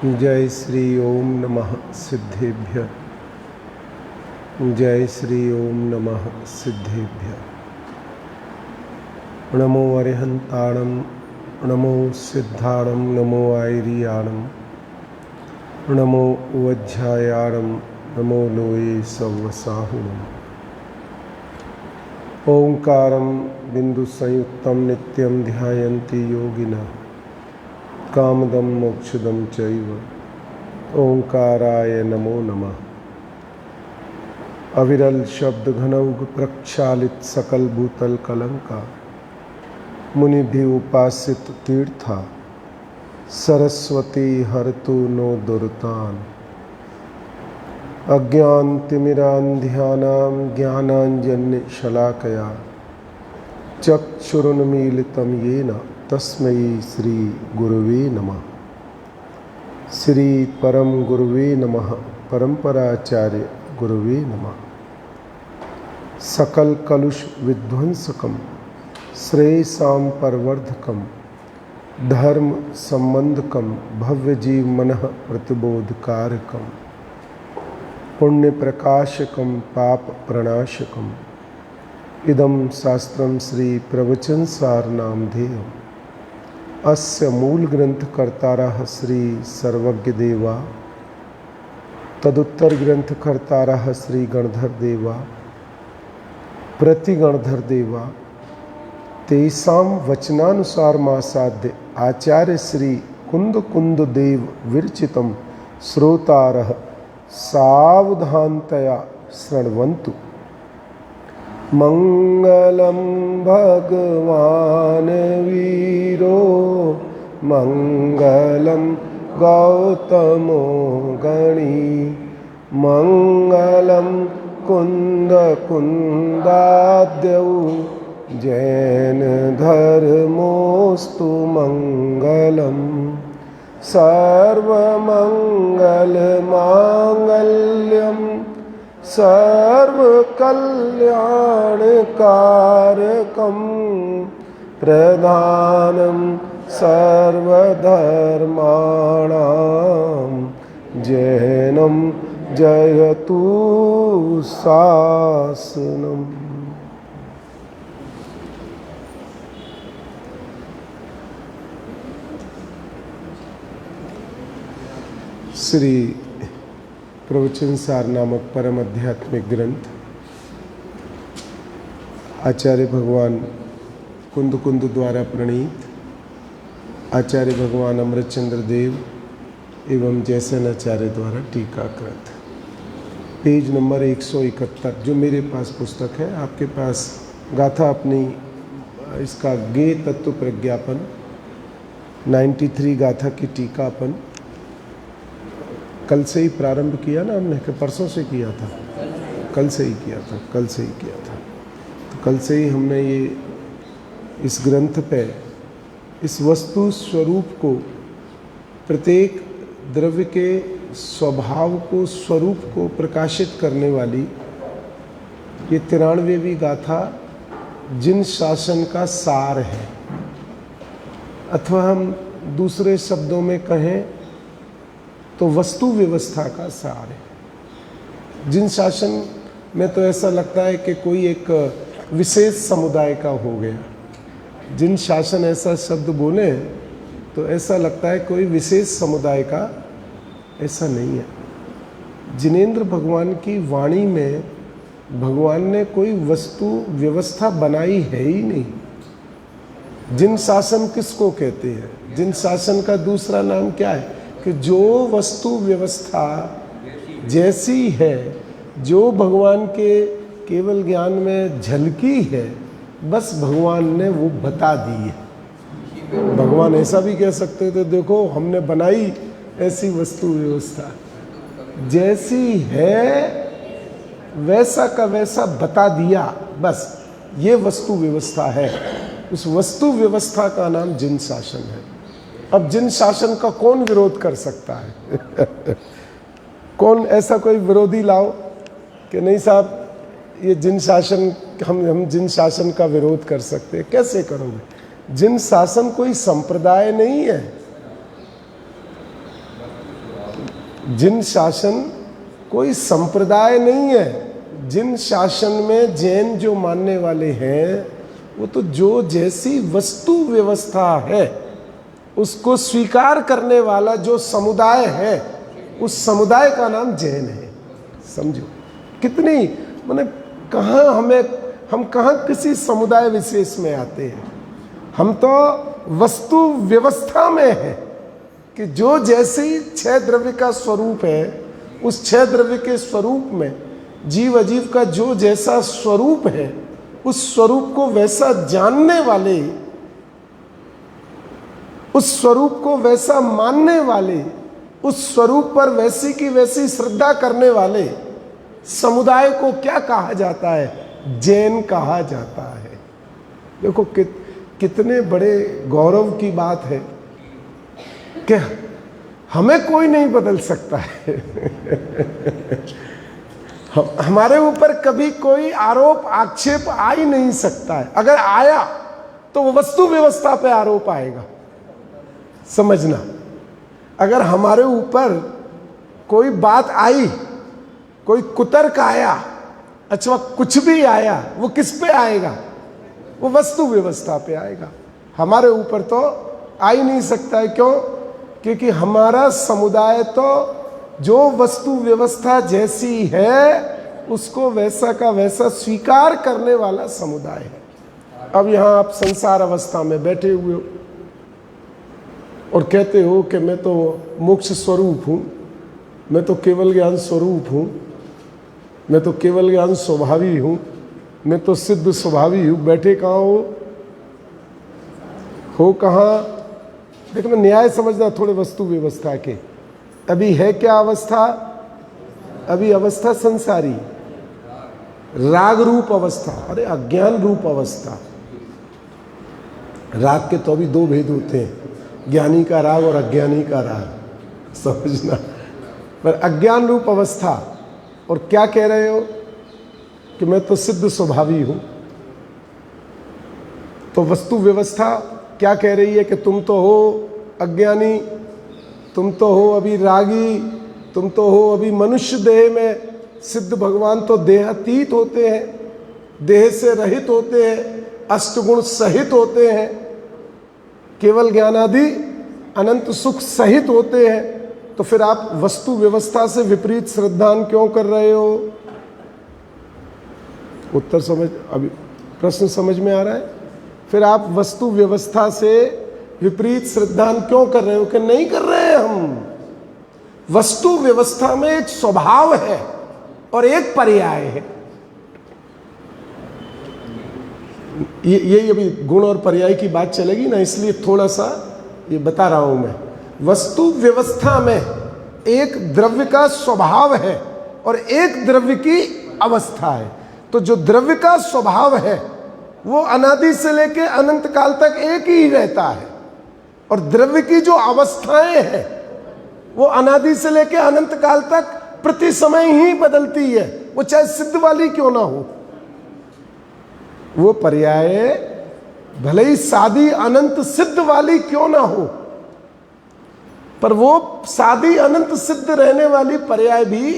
जय श्री ओम नमः सिद्धेभ्य। जय श्री ओम नमः सिद्धेभ्य। नमो अरिहंताणं, नमो सिद्धाणं, नमो आयरियाणं, नमो वज्रायाणं, नमो लोये सव्वसाहुणम्। ओंकारं बिंदु संयुक्तं नित्यं ध्यायन्ति योगिनः कामदं मोक्षदं चैव। ओंकाराय नमो नमः। अविरल शब्द घनौघ प्रक्षालित सकल भूतल कलंका, मुनि भी उपासित तीर्था, सरस्वती हरतु नो दुर्तान। अज्ञान तिमिरान्ध्यानां ज्ञानांजन्य शलाकया चक्षुरुन्मीलितं येन तस्मै श्री गुरुवे नमः। श्री परम गुरुवे नमः। परंपराचार्य गुरुवे नमः। सकल कलुष विध्वंसकम, श्रेयसां परवर्धकम, धर्म संबंधकम, भव्य जीव मनः प्रतिबोधकारकम, पुण्य प्रकाशकम, पाप प्रणाशकम। इदं शास्त्रम श्री प्रवचन सार नामधेयम्। अस्य मूल ग्रंथ कर्तारः श्री सर्वज्ञ देवा, तदुत्तर ग्रंथ कर्तारः श्री गणधर देवा, प्रति गणधर देवा। तेषां वचनानुसार मासाद्य आचार्य श्री कुंद कुंद देव विरचितं श्रोतारः सावधानतया शृण्वन्तु। मंगलम भगवान वीरो, मंगलम गौतमो गणी, मंगलम कुंद कुंदाद्यौ, जैन धर्मोस्तु मंगलम। सर्वमंगल मांगल्यम सर्वकल्याणकारकं, प्रधानं सर्वधर्माणां, जैनं जयतु शासनम्। श्री प्रवचन सार नामक परम आध्यात्मिक ग्रंथ आचार्य भगवान कुंद कुंद द्वारा प्रणीत, आचार्य भगवान अमृतचंद्र देव एवं जयसेन आचार्य द्वारा टीकाकृत। पेज नंबर 171 जो मेरे पास पुस्तक है। आपके पास गाथा अपनी, इसका गे तत्व प्रज्ञापन 93 गाथा की टीका अपन कल से ही प्रारंभ किया ना हमने, कि परसों से किया था? कल से ही किया था। तो कल से ही हमने ये इस ग्रंथ पे इस वस्तु स्वरूप को, प्रत्येक द्रव्य के स्वभाव को, स्वरूप को प्रकाशित करने वाली ये 93वीं गाथा जिन शासन का सार है, अथवा हम दूसरे शब्दों में कहें तो वस्तु व्यवस्था का सार है। जिन शासन में तो ऐसा लगता है कि कोई एक विशेष समुदाय का हो गया। जिन शासन ऐसा शब्द बोले तो ऐसा लगता है कोई विशेष समुदाय का, ऐसा नहीं है। जिनेंद्र भगवान की वाणी में भगवान ने कोई वस्तु व्यवस्था बनाई है ही नहीं। जिन शासन किसको कहते हैं? जिन शासन का दूसरा नाम क्या है? कि जो वस्तु व्यवस्था जैसी है, जो भगवान के केवल ज्ञान में झलकी है, बस भगवान ने वो बता दी है। भगवान ऐसा भी कह सकते थे, देखो हमने बनाई ऐसी वस्तु व्यवस्था, जैसी है वैसा का वैसा बता दिया, बस ये वस्तु व्यवस्था है। उस वस्तु व्यवस्था का नाम जिन शासन है। अब जिन शासन का कौन विरोध कर सकता है? कौन ऐसा कोई विरोधी लाओ कि नहीं साहब ये जिन शासन, हम जिन शासन का विरोध कर सकते हैं। कैसे करोगे? जिन शासन कोई संप्रदाय नहीं है, जिन शासन कोई संप्रदाय नहीं है, जिन शासन में जैन जो मानने वाले हैं वो तो जो जैसी वस्तु व्यवस्था है उसको स्वीकार करने वाला जो समुदाय है उस समुदाय का नाम जैन है। समझो कितनी माने कहाँ हम कहाँ किसी समुदाय विशेष में आते हैं। हम तो वस्तु व्यवस्था में है कि जो जैसी छह द्रव्य का स्वरूप है उस छह द्रव्य के स्वरूप में जीव अजीव का जो जैसा स्वरूप है उस स्वरूप को वैसा जानने वाले, उस स्वरूप को वैसा मानने वाले, उस स्वरूप पर वैसी की वैसी श्रद्धा करने वाले समुदाय को क्या कहा जाता है? जैन कहा जाता है। देखो कितने बड़े गौरव की बात है कि हमें कोई नहीं बदल सकता है। हमारे ऊपर कभी कोई आरोप आक्षेप आ ही नहीं सकता है। अगर आया तो वो वस्तु व्यवस्था पे आरोप आएगा, समझना। अगर हमारे ऊपर कोई बात आई, कोई कुतर्क आया, अच्छा कुछ भी आया, वो किस पे आएगा? वो वस्तु व्यवस्था पे आएगा। हमारे ऊपर तो आ ही नहीं सकता है। क्यों? क्योंकि हमारा समुदाय तो जो वस्तु व्यवस्था जैसी है उसको वैसा का वैसा स्वीकार करने वाला समुदाय है। अब यहाँ आप संसार अवस्था में बैठे हुए हो और कहते हो कि मैं तो मोक्ष स्वरूप हूँ, मैं तो केवल ज्ञान स्वरूप हूँ, मैं तो केवल ज्ञान स्वभावी हूँ, मैं तो सिद्ध स्वभावी हूँ। बैठे कहाँ हो कहाँ? देखो न्याय समझना थोड़े वस्तु व्यवस्था के। अभी है क्या अवस्था? अभी अवस्था संसारी, राग रूप अवस्था, अरे अज्ञान रूप अवस्था। राग के तो अभी दो भेद होते हैं, ज्ञानी का राग और अज्ञानी का राग, समझना। पर अज्ञान रूप अवस्था। और क्या कह रहे हो कि मैं तो सिद्ध स्वभावी हूं। तो वस्तु व्यवस्था क्या कह रही है कि तुम तो हो अज्ञानी, तुम तो हो अभी रागी, तुम तो हो अभी मनुष्य देह में। सिद्ध भगवान तो देहातीत होते हैं, देह से रहित होते हैं, अष्टगुण सहित होते हैं, केवल ज्ञानादि अनंत सुख सहित होते हैं। तो फिर आप वस्तु व्यवस्था से विपरीत श्रद्धान क्यों कर रहे हो? उत्तर समझ, अभी प्रश्न समझ में आ रहा है? फिर आप वस्तु व्यवस्था से विपरीत श्रद्धान क्यों कर रहे हो? कि नहीं कर रहे हैं हम। वस्तु व्यवस्था में एक स्वभाव है और एक पर्याय है। ये अभी गुण और पर्याय की बात चलेगी ना, इसलिए थोड़ा सा ये बता रहा हूं मैं। वस्तु व्यवस्था में एक द्रव्य का स्वभाव है और एक द्रव्य की अवस्था है। तो जो द्रव्य का स्वभाव है वो अनादि से लेके अनंत काल तक एक ही रहता है, और द्रव्य की जो अवस्थाएं हैं वो अनादि से लेके अनंत काल तक प्रति समय ही बदलती है, वो चाहे सिद्ध वाली क्यों ना हो। वो पर्याय भले ही सादी अनंत सिद्ध वाली क्यों ना हो, पर वो सादी अनंत सिद्ध रहने वाली पर्याय भी,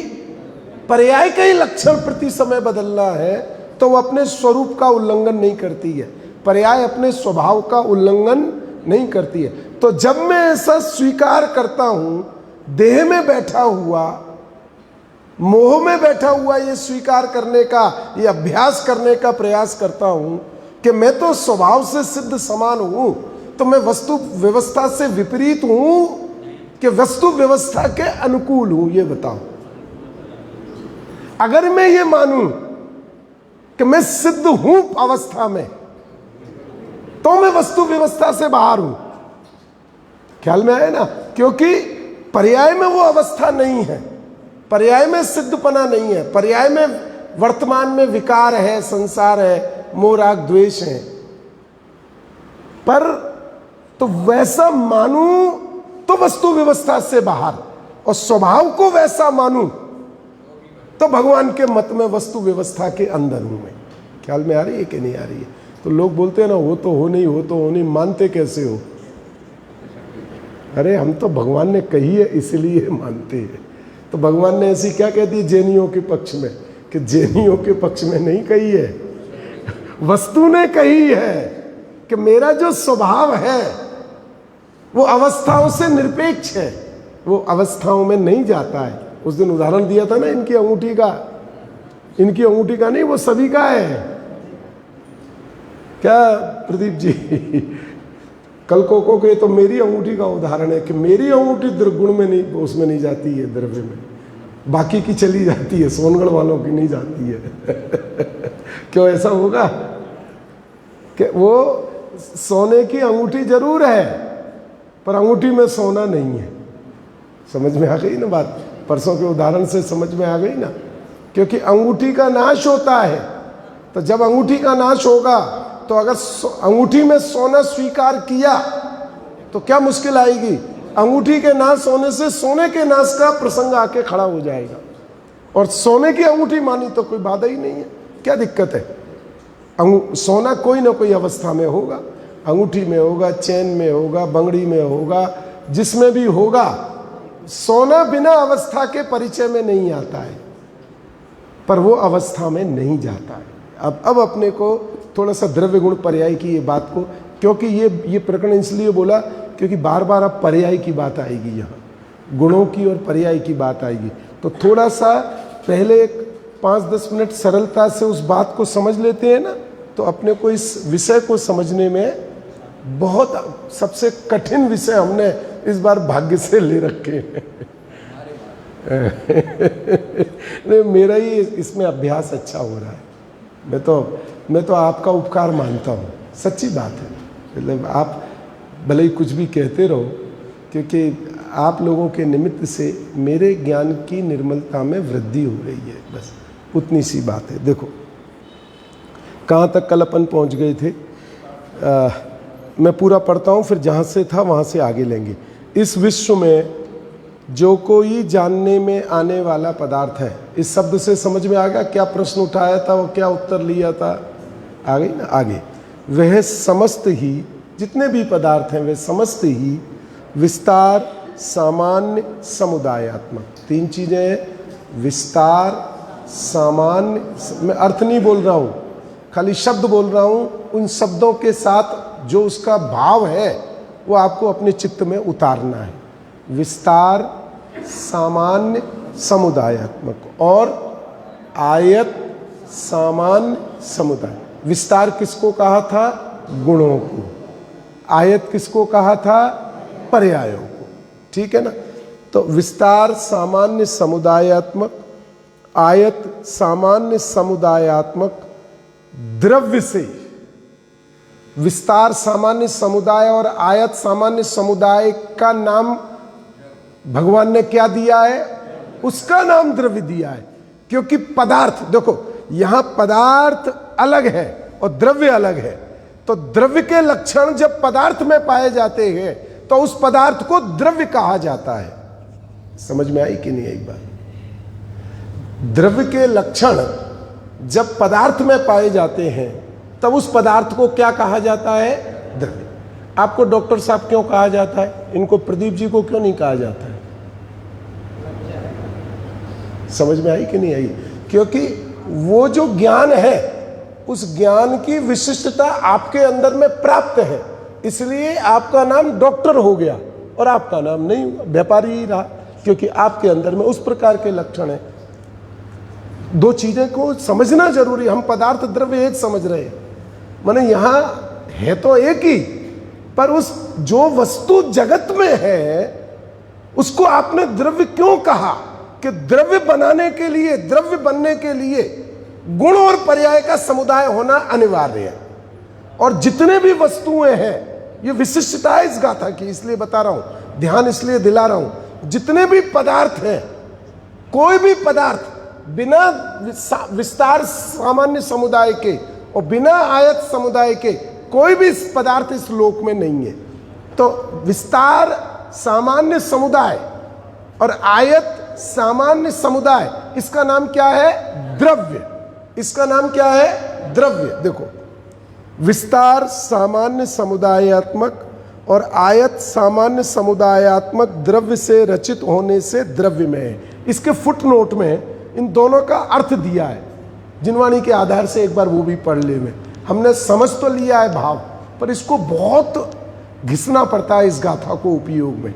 पर्याय का ही लक्षण प्रति समय बदलना है तो वो अपने स्वरूप का उल्लंघन नहीं करती है। पर्याय अपने स्वभाव का उल्लंघन नहीं करती है। तो जब मैं ऐसा स्वीकार करता हूं, देह में बैठा हुआ, मोह में बैठा हुआ, ये स्वीकार करने का, ये अभ्यास करने का प्रयास करता हूं कि मैं तो स्वभाव से सिद्ध समान हूं, तो मैं वस्तु व्यवस्था से विपरीत हूं कि वस्तु व्यवस्था के अनुकूल हूं? ये बताओ। अगर मैं ये मानूं कि मैं सिद्ध हूं अवस्था में, तो मैं वस्तु व्यवस्था से बाहर हूं। ख्याल में आया ना? क्योंकि पर्याय में वो अवस्था नहीं है, पर्याय में सिद्धपना नहीं है, पर्याय में वर्तमान में विकार है, संसार है, मोह राग द्वेष है। पर तो वैसा मानूं तो वस्तु व्यवस्था से बाहर, और स्वभाव को वैसा मानूं तो भगवान के मत में वस्तु व्यवस्था के अंदर हूं मैं। ख्याल में आ रही है कि नहीं आ रही है? तो लोग बोलते हैं ना, हो तो हो नहीं, हो तो हो नहीं, मानते कैसे हो? अरे हम तो भगवान ने कही है इसलिए मानते हैं। तो भगवान ने ऐसी क्या कह दी जैनियों के पक्ष में, कि जैनियों के पक्ष में नहीं कही है, वस्तु ने कही है कि मेरा जो स्वभाव है वो अवस्थाओं से निरपेक्ष है, वो अवस्थाओं में नहीं जाता है। उस दिन उदाहरण दिया था ना इनकी अंगूठी का, इनकी अंगूठी का नहीं, वो सभी का है। क्या प्रदीप जी, कल को के तो मेरी अंगूठी का उदाहरण है कि मेरी अंगूठी दुर्गुण में नहीं, उसमें नहीं जाती है, द्रव्य में, बाकी की चली जाती है, सोनगढ़ वालों की नहीं जाती है। क्यों ऐसा होगा कि वो सोने की अंगूठी जरूर है पर अंगूठी में सोना नहीं है। समझ में आ गई ना बात, परसों के उदाहरण से समझ में आ गई ना, क्योंकि अंगूठी का नाश होता है। तो जब अंगूठी का नाश होगा तो अगर अंगूठी में सोना स्वीकार किया तो क्या मुश्किल आएगी, अंगूठी के नाश होने से सोने के नाश का प्रसंग आके खड़ा हो जाएगा, और सोने की अंगूठी मानी तो कोई बाधा ही नहीं है, क्या दिक्कत है। सोना कोई ना कोई अवस्था में होगा, अंगूठी में होगा, चैन में होगा, बंगड़ी में होगा, जिसमें भी होगा। सोना बिना अवस्था के परिचय में नहीं आता है, पर वो अवस्था में नहीं जाता है। अब अपने को थोड़ा सा द्रव्य गुण पर्याय की ये बात को, क्योंकि ये प्रकरण इसलिए बोला क्योंकि बार बार अब पर्याय की बात आएगी, यहाँ गुणों की और पर्याय की बात आएगी। तो थोड़ा सा पहले 5-10 मिनट सरलता से उस बात को समझ लेते हैं ना, तो अपने को इस विषय को समझने में बहुत, सबसे कठिन विषय हमने इस बार भाग्य से ले रखे हैं। नहीं, मेरा ही इसमें अभ्यास अच्छा हो रहा है। मैं तो आपका उपकार मानता हूँ, सच्ची बात है। मतलब आप भले ही कुछ भी कहते रहो, क्योंकि आप लोगों के निमित्त से मेरे ज्ञान की निर्मलता में वृद्धि हो रही है, बस उतनी सी बात है। देखो कहाँ तक कल अपन पहुँच गए थे, मैं पूरा पढ़ता हूँ, फिर जहाँ से था वहाँ से आगे लेंगे। इस विश्व में जो कोई जानने में आने वाला पदार्थ है, इस शब्द से समझ में आ गया क्या प्रश्न उठाया था, वो क्या उत्तर लिया था, आ गई ना आगे। वह समस्त ही, जितने भी पदार्थ हैं वे समस्त ही विस्तार, सामान्य, समुदायात्मक, 3 चीजें हैं। विस्तार, सामान्य, मैं अर्थ नहीं बोल रहा हूँ, खाली शब्द बोल रहा हूँ। उन शब्दों के साथ जो उसका भाव है वो आपको अपने चित्त में उतारना है। विस्तार, सामान्य, समुदायात्मक और आयत, सामान्य, समुदाय। विस्तार किसको कहा था? गुणों को। आयत किसको कहा था? पर्यायों को। ठीक है ना। तो विस्तार, सामान्य, समुदायात्मक, आयत, सामान्य, समुदायात्मक द्रव्य से, विस्तार, सामान्य, समुदाय और आयत, सामान्य, समुदाय का नाम भगवान ने क्या दिया है? उसका नाम द्रव्य दिया है। क्योंकि पदार्थ, देखो यहां पदार्थ अलग है और द्रव्य अलग है। तो द्रव्य के लक्षण जब पदार्थ में पाए जाते हैं तो उस पदार्थ को द्रव्य कहा जाता है। समझ में आई कि नहीं एक बात? द्रव्य के लक्षण जब पदार्थ में पाए जाते हैं तब उस पदार्थ को क्या कहा जाता है? द्रव्य। आपको डॉक्टर साहब क्यों कहा जाता है? इनको प्रदीप जी को क्यों नहीं कहा जाता है? समझ में आई कि नहीं आई? क्योंकि वो जो ज्ञान है उस ज्ञान की विशिष्टता आपके अंदर में प्राप्त है, इसलिए आपका नाम डॉक्टर हो गया और आपका नाम नहीं व्यापारी ही रहा, क्योंकि आपके अंदर में उस प्रकार के लक्षण है। 2 चीजें को समझना जरूरी। हम पदार्थ द्रव्य एक समझ रहे हैं, माने यहां है तो एक ही, पर उस जो वस्तु जगत में है उसको आपने द्रव्य क्यों कहा? कि द्रव्य बनाने के लिए, द्रव्य बनने के लिए गुण और पर्याय का समुदाय होना अनिवार्य है। और जितने भी वस्तुएं हैं, ये विशिष्टता है इस गाथा की, इसलिए बता रहा हूं, ध्यान इसलिए दिला रहा हूं। जितने भी पदार्थ हैं, कोई भी पदार्थ बिना विस्तार, सामान्य, समुदाय के और बिना आयत, समुदाय के कोई भी पदार्थ इस लोक में नहीं है। तो विस्तार, सामान्य, समुदाय और आयत, सामान्य, समुदाय, इसका नाम क्या है? द्रव्य। इसका नाम क्या है? द्रव्य। देखो, विस्तार, सामान्य, समुदायात्मक और आयत, सामान्य, समुदायात्मक द्रव्य से रचित होने से द्रव्य में है। इसके फुटनोट में इन दोनों का अर्थ दिया है, जिनवाणी के आधार से एक बार वो भी पढ़ ले में। हमने समझ तो लिया है भाव, पर इसको बहुत घिसना पड़ता है इस गाथा को उपयोग में।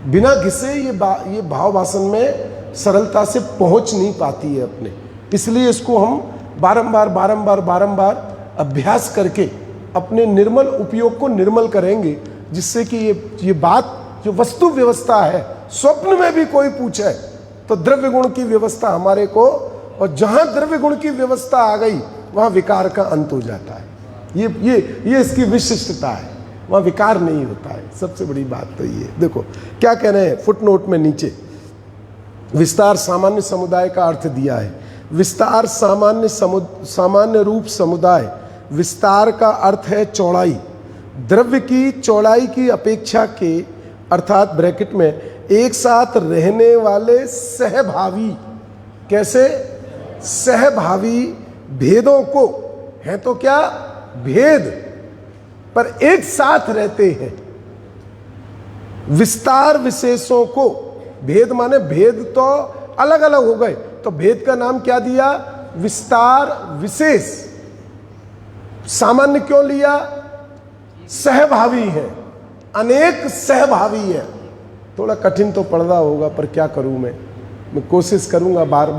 बिना घिसे ये भाव भाषण में सरलता से पहुंच नहीं पाती है अपने, इसलिए इसको हम बारंबार बारंबार बारंबार अभ्यास करके अपने निर्मल उपयोग को निर्मल करेंगे, जिससे कि ये बात जो वस्तु व्यवस्था है, स्वप्न में भी कोई पूछे तो द्रव्य गुण की व्यवस्था हमारे को, और जहां द्रव्य गुण की व्यवस्था आ गई वहां विकार का अंत हो जाता है। ये इसकी विशिष्टता है, वहां विकार नहीं होता है। सबसे बड़ी बात तो ये देखो क्या कह रहे हैं फुटनोट में नीचे, विस्तार सामान्य समुदाय का अर्थ दिया है। विस्तार सामान्य रूप समुदाय, विस्तार का अर्थ है चौड़ाई। द्रव्य की चौड़ाई की अपेक्षा के, अर्थात ब्रैकेट में, एक साथ रहने वाले सहभावी, कैसे सहभावी भेदों को, है तो क्या भेद, पर एक साथ रहते हैं। विस्तार विशेषों को, भेद माने भेद तो अलग अलग हो गए, तो भेद का नाम क्या दिया, विस्तार विशेष। सामान्य क्यों लिया, सहभावी है, अनेक सहभावी है। थोड़ा कठिन तो पढ़ना होगा, पर क्या करूं मैं कोशिश करूंगा बार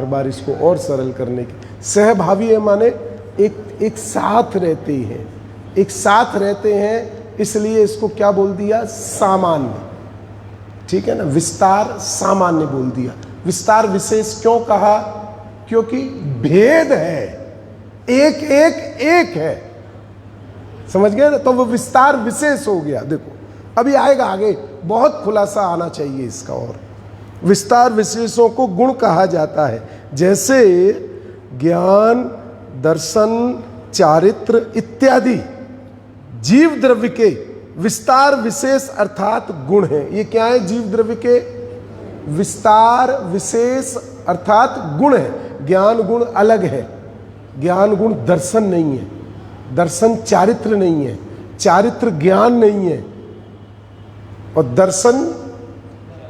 बार इसको और सरल करने की। सहभावी है माने एक साथ रहते हैं, एक साथ रहते हैं, इसलिए इसको क्या बोल दिया, सामान्य। ठीक है ना, विस्तार सामान्य बोल दिया। विस्तार विशेष क्यों कहा, क्योंकि भेद है, एक एक एक है, समझ गए ना, तो वो विस्तार विशेष हो गया। देखो अभी आएगा आगे, बहुत खुलासा आना चाहिए इसका। और विस्तार विशेषों को गुण कहा जाता है, जैसे ज्ञान, दर्शन, चारित्र इत्यादि जीव द्रव्य के विस्तार विशेष अर्थात गुण हैं। ये क्या है, जीव द्रव्य के विस्तार विशेष अर्थात गुण है। ज्ञान गुण अलग है, ज्ञान गुण दर्शन नहीं है, दर्शन चारित्र नहीं है, चारित्र ज्ञान नहीं है, और दर्शन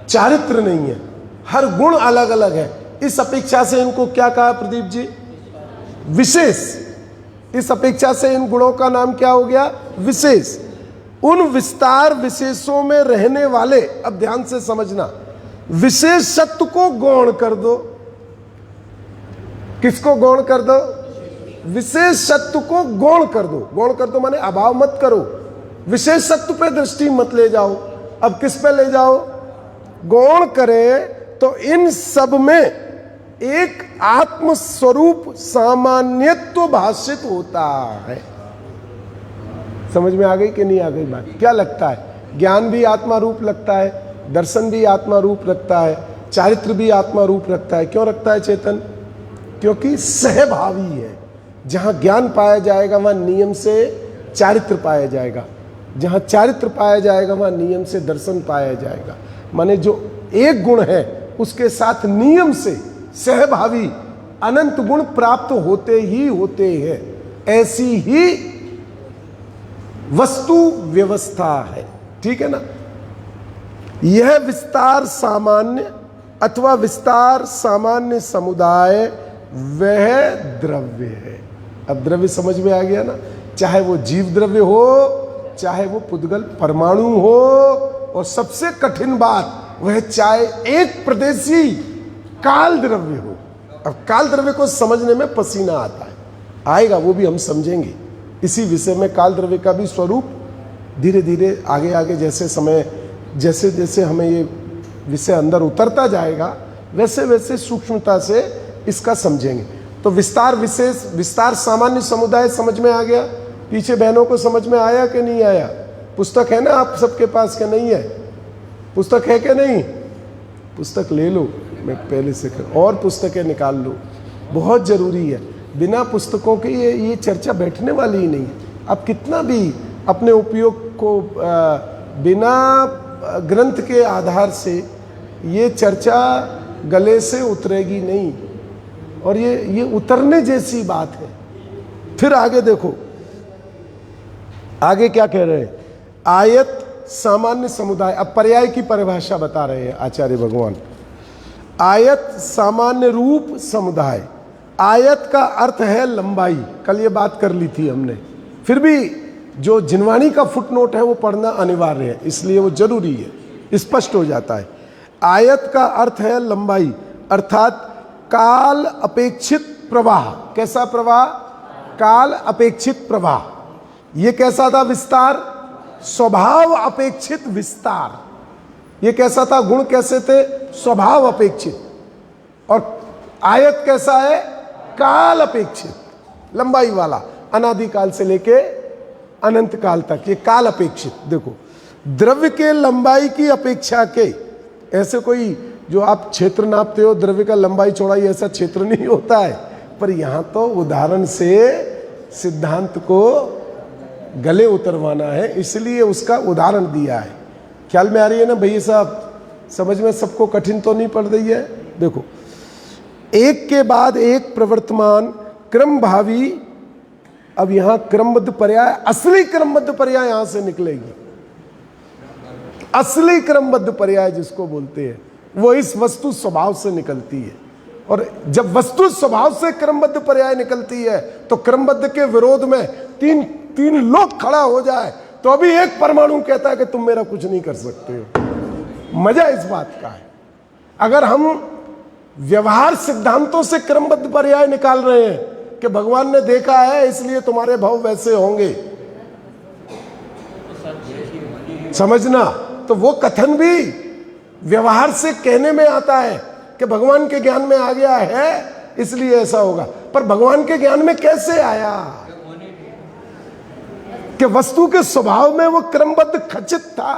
चारित्र नहीं है। हर गुण अलग अलग है। इस अपेक्षा से इनको क्या कहा प्रदीप जी, विशेष। इस अपेक्षा से इन गुणों का नाम क्या हो गया, विशेष। उन विस्तार विशेषों में रहने वाले, अब ध्यान से समझना, विशेषत्व को गौण कर दो। किसको गौण कर दो, विशेषत्व को गौण कर दो। गौण कर दो माने अभाव मत करो, विशेषत्व पे दृष्टि मत ले जाओ। अब किस पे ले जाओ, गौण करें तो इन सब में एक आत्म स्वरूप सामान्यत्व भाषित होता है। समझ में आ गई कि नहीं आ गई बात, क्या लगता है, ज्ञान भी आत्मा रूप लगता है, दर्शन भी आत्मा रूप रखता है, चारित्र भी आत्मा रूप रखता है। क्यों रखता है चेतन, क्योंकि सहभावी है। जहां ज्ञान पाया जाएगा वहां नियम से चारित्र पाया जाएगा, जहां चारित्र पाया जाएगा वहां नियम से दर्शन पाया जाएगा। माने जो एक गुण है उसके साथ नियम से सहभावी अनंत गुण प्राप्त होते ही होते हैं। ऐसी ही वस्तु व्यवस्था है, ठीक है ना। यह विस्तार सामान्य अथवा विस्तार सामान्य समुदाय वह द्रव्य है। अब द्रव्य समझ में आ गया ना, चाहे वो जीव द्रव्य हो, चाहे वो पुद्गल परमाणु हो, और सबसे कठिन बात वह चाहे एक प्रदेशी काल द्रव्य हो। अब काल द्रव्य को समझने में पसीना आता है, आएगा वो भी हम समझेंगे। इसी विषय में काल द्रव्य का भी स्वरूप धीरे धीरे आगे आगे जैसे समय जैसे जैसे हमें ये विषय अंदर उतरता जाएगा वैसे वैसे सूक्ष्मता से इसका समझेंगे। तो विस्तार विशेष, विस्तार सामान्य समुदाय समझ में आ गया। पीछे बहनों को समझ में आया कि नहीं आया? पुस्तक है ना आप सबके पास कि नहीं है? पुस्तक है कि नहीं? पुस्तक ले लो, मैं पहले से और पुस्तकें निकाल लो, बहुत ज़रूरी है। बिना पुस्तकों के ये चर्चा बैठने वाली ही नहीं है। आप कितना भी अपने उपयोग को बिना ग्रंथ के आधार से ये चर्चा गले से उतरेगी नहीं, और ये उतरने जैसी बात है। फिर आगे देखो, आगे क्या कह रहे हैं, आयत सामान्य समुदाय। अब पर्याय की परिभाषा बता रहे हैं आचार्य भगवान। आयत सामान्य रूप समुदाय। आयत का अर्थ है लंबाई, कल ये बात कर ली थी हमने, फिर भी जो जिनवाणी का फुटनोट है वो पढ़ना अनिवार्य है, इसलिए वो जरूरी है, स्पष्ट हो जाता है। आयत का अर्थ है लंबाई, अर्थात काल अपेक्षित प्रवाह। कैसा प्रवाह? काल अपेक्षित प्रवाह। ये कैसा था? विस्तार। स्वभाव अपेक्षित विस्तार। ये कैसा था? गुण कैसे थे? स्वभाव अपेक्षित। और आयत कैसा है? काल अपेक्षित, लंबाई वाला, अनादिकाल से लेके अनंत काल तक, ये काल अपेक्षित। देखो, द्रव्य के लंबाई की अपेक्षा के, ऐसे कोई जो आप क्षेत्र नापते हो द्रव्य का लंबाई चौड़ाई, ऐसा क्षेत्र नहीं होता है, पर यहां तो उदाहरण से सिद्धांत को गले उतरवाना है, इसलिए उसका उदाहरण दिया है। ख्याल में आ रही है ना भैया साहब? समझ में सबको कठिन तो नहीं पड़ रही है? देखो, एक के बाद एक प्रवर्तमान क्रम भावी। अब यहां क्रमबद्ध पर्याय, असली क्रमबद्ध पर्याय यहां से निकलेगी। असली क्रमबद्ध पर्याय जिसको बोलते हैं वो इस वस्तु स्वभाव से निकलती है। और जब वस्तु स्वभाव से क्रमबद्ध पर्याय निकलती है तो क्रमबद्ध के विरोध में तीन लोग खड़ा हो जाए तो अभी एक परमाणु कहता है कि तुम मेरा कुछ नहीं कर सकते हो। मजा इस बात का है, अगर हम व्यवहार सिद्धांतों से क्रमबद्ध पर्याय निकाल रहे हैं कि भगवान ने देखा है इसलिए तुम्हारे भाव वैसे होंगे, समझना, तो वो कथन भी व्यवहार से कहने में आता है कि भगवान के ज्ञान में आ गया है इसलिए ऐसा होगा। पर भगवान के ज्ञान में कैसे आया? कि वस्तु के स्वभाव में वो क्रमबद्ध खचित था,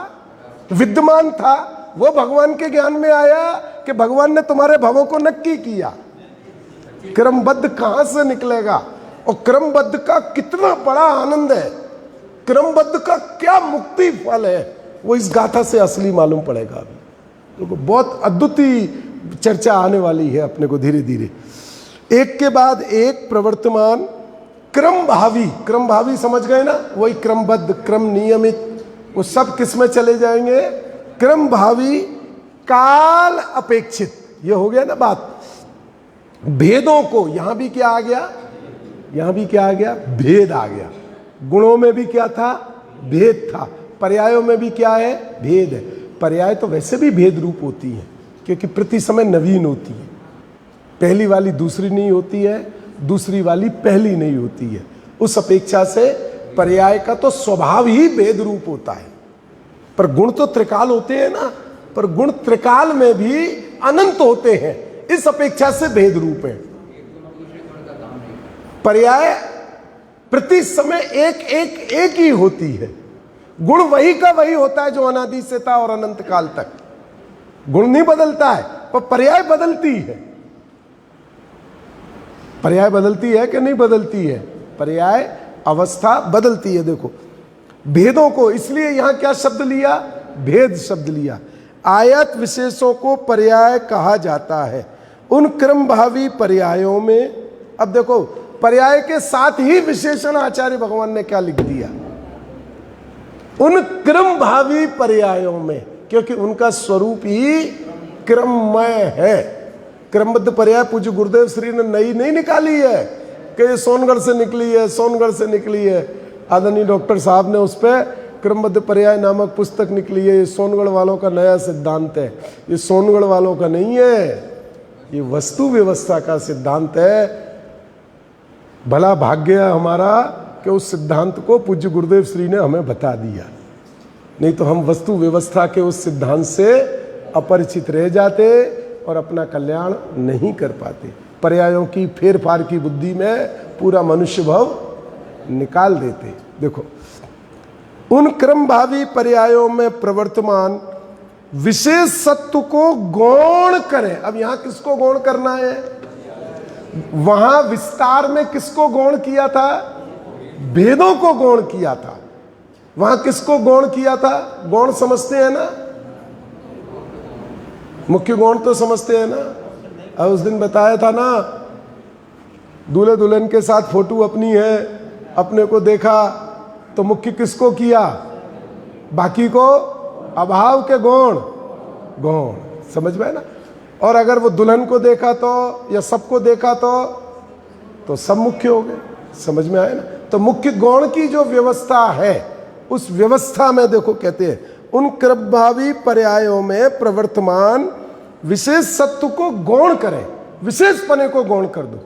विद्यमान था, वो भगवान के ज्ञान में आया कि भगवान ने तुम्हारे भावों को नक्की किया। क्रमबद्ध कहां से निकलेगा? और क्रमबद्ध का कितना बड़ा आनंद है, क्रमबद्ध का क्या मुक्ति फल है, वो इस गाथा से असली मालूम पड़ेगा। अभी तो बहुत अद्भुतीय चर्चा आने वाली है अपने को धीरे धीरे। एक के बाद एक प्रवर्तमान क्रम भावी। क्रम भावी समझ गए ना? वही क्रमबद्ध, क्रम नियमित, वो सब किस में चले जाएंगे? क्रम भावी काल अपेक्षित। ये हो गया ना बात। भेदों को, यहां भी क्या आ गया? यहां भी क्या आ गया? भेद आ गया। गुणों में भी क्या था? भेद था। पर्यायों में भी क्या है? भेद है। पर्याय तो वैसे भी भेद रूप होती है क्योंकि प्रति समय नवीन होती है। पहली वाली दूसरी नहीं होती है, दूसरी वाली पहली नहीं होती है। उस अपेक्षा से पर्याय का तो स्वभाव ही भेद रूप होता है। पर गुण तो त्रिकाल होते हैं ना, पर गुण त्रिकाल में भी अनंत होते हैं, इस अपेक्षा से भेद रूप है। पर्याय प्रति समय एक ही होती है। गुण वही का वही होता है जो अनादि से था और अनंत काल तक। गुण नहीं बदलता है, पर पर्याय बदलती है। पर्याय बदलती है कि नहीं बदलती है? पर्याय अवस्था बदलती है। देखो, भेदों को, इसलिए यहां क्या शब्द लिया? भेद शब्द लिया। आयत विशेषों को पर्याय कहा जाता है। उन क्रम भावी पर्यायों में, अब देखो, पर्याय के साथ ही विशेषण आचार्य भगवान ने क्या लिख दिया? उन क्रम भावी पर्यायों में, क्योंकि उनका स्वरूप ही क्रममय है। क्रमबद्ध पर्याय पूज्य गुरुदेव श्री ने नई नहीं निकाली है कि ये सोनगढ़ से निकली है, सोनगढ़ से निकली है। आदरणीय डॉक्टर साहब ने उस पर क्रमबद्ध पर्याय नामक पुस्तक निकली है। ये सोनगढ़ वालों का नया सिद्धांत है, ये सोनगढ़ वालों का नहीं है, ये वस्तु व्यवस्था का सिद्धांत है। भला भाग्य है हमारा कि उस सिद्धांत को पूज्य गुरुदेव श्री ने हमें बता दिया, नहीं तो हम वस्तु व्यवस्था के उस सिद्धांत से अपरिचित रह जाते और अपना कल्याण नहीं कर पाते। पर्यायों की फेर फार की बुद्धि में पूरा मनुष्य भव निकाल देते। देखो, उन क्रम भावी पर्यायों में प्रवर्तमान विशेष सत्व को गौण करें। अब यहां किसको गौण करना है? वहां विस्तार में किसको गौण किया था? भेदों को गौण किया था। वहां किसको गौण किया था? गौण समझते हैं ना? मुख्य गौण तो समझते हैं ना? और उस दिन बताया था ना, दूल्हे दुल्हन के साथ फोटो अपनी है, अपने को देखा तो मुख्य किसको किया? बाकी को अभाव के गौण। गौण समझ में ना? और अगर वो दुल्हन को देखा तो, या सबको देखा तो सब मुख्य हो गए। समझ में आया ना? तो मुख्य गौण की जो व्यवस्था है, उस व्यवस्था में देखो कहते हैं उन कृपभावी पर्यायों में प्रवर्तमान विशेष सत्व को गौण करें, विशेष पने को गौण कर दो।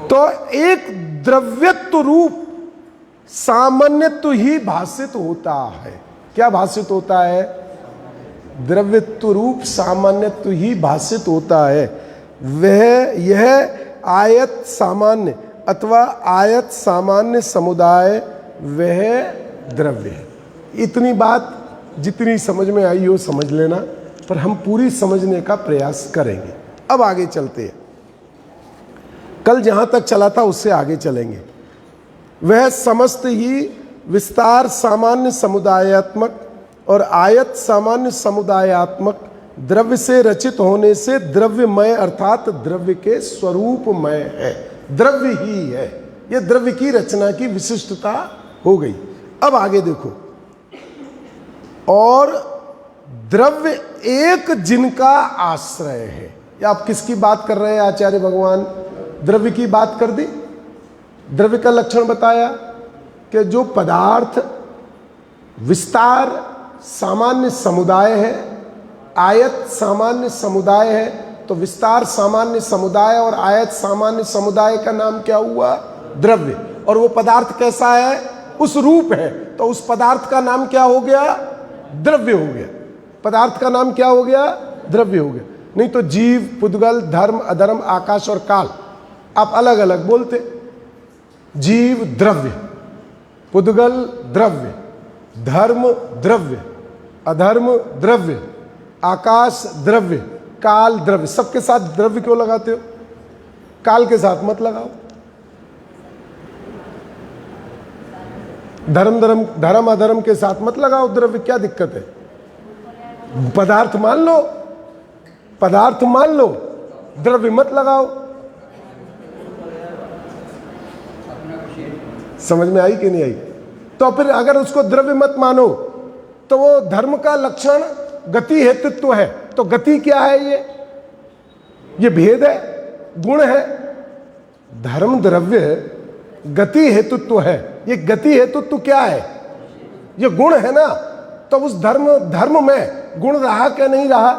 तो एक द्रव्यत्व रूप सामान्यत्व ही भाषित होता है। क्या भाषित होता है? द्रव्यत्व रूप सामान्यत्व ही भाषित होता है। वह यह आयत सामान्य अथवा आयत सामान्य समुदाय वह द्रव्य है। इतनी बात जितनी समझ में आई हो समझ लेना, पर हम पूरी समझने का प्रयास करेंगे। अब आगे चलते हैं, कल जहां तक चला था उससे आगे चलेंगे। वह समस्त ही विस्तार सामान्य समुदायात्मक और आयत सामान्य समुदायात्मक द्रव्य से रचित होने से द्रव्यमय अर्थात द्रव्य के स्वरूपमय है, द्रव्य ही है। यह द्रव्य की रचना की विशिष्टता हो गई। अब आगे देखो, और द्रव्य एक जिनका आश्रय है। या आप किसकी बात कर रहे हैं? आचार्य भगवान द्रव्य की बात कर दी। द्रव्य का लक्षण बताया कि जो पदार्थ विस्तार सामान्य समुदाय है, आयत सामान्य समुदाय है, तो विस्तार सामान्य समुदाय और आयत सामान्य समुदाय का नाम क्या हुआ? द्रव्य। और वो पदार्थ कैसा है? उस रूप है, तो उस पदार्थ का नाम क्या हो गया? द्रव्य हो गया। पदार्थ का नाम क्या हो गया? द्रव्य हो गया। नहीं तो जीव, पुद्गल, धर्म, अधर्म, आकाश और काल आप अलग अलग बोलते। जीव द्रव्य, पुद्गल द्रव्य, धर्म द्रव्य, अधर्म द्रव्य, आकाश द्रव्य, काल द्रव्य। सबके साथ द्रव्य क्यों लगाते हो? काल के साथ मत लगाओ। धर्म अधर्म के साथ मत लगाओ द्रव्य, क्या दिक्कत है? पदार्थ मान लो, पदार्थ मान लो, द्रव्य मत लगाओ। समझ में आई कि नहीं आई? तो फिर अगर उसको द्रव्य मत मानो तो वो धर्म का लक्षण गति हेतुत्व है। तो गति क्या है? ये भेद है, गुण है। धर्म द्रव्य गति हेतुत्व है। ये गति हेतुत्व क्या है? ये गुण है ना। तो उस धर्म में गुण रहा क्या नहीं रहा?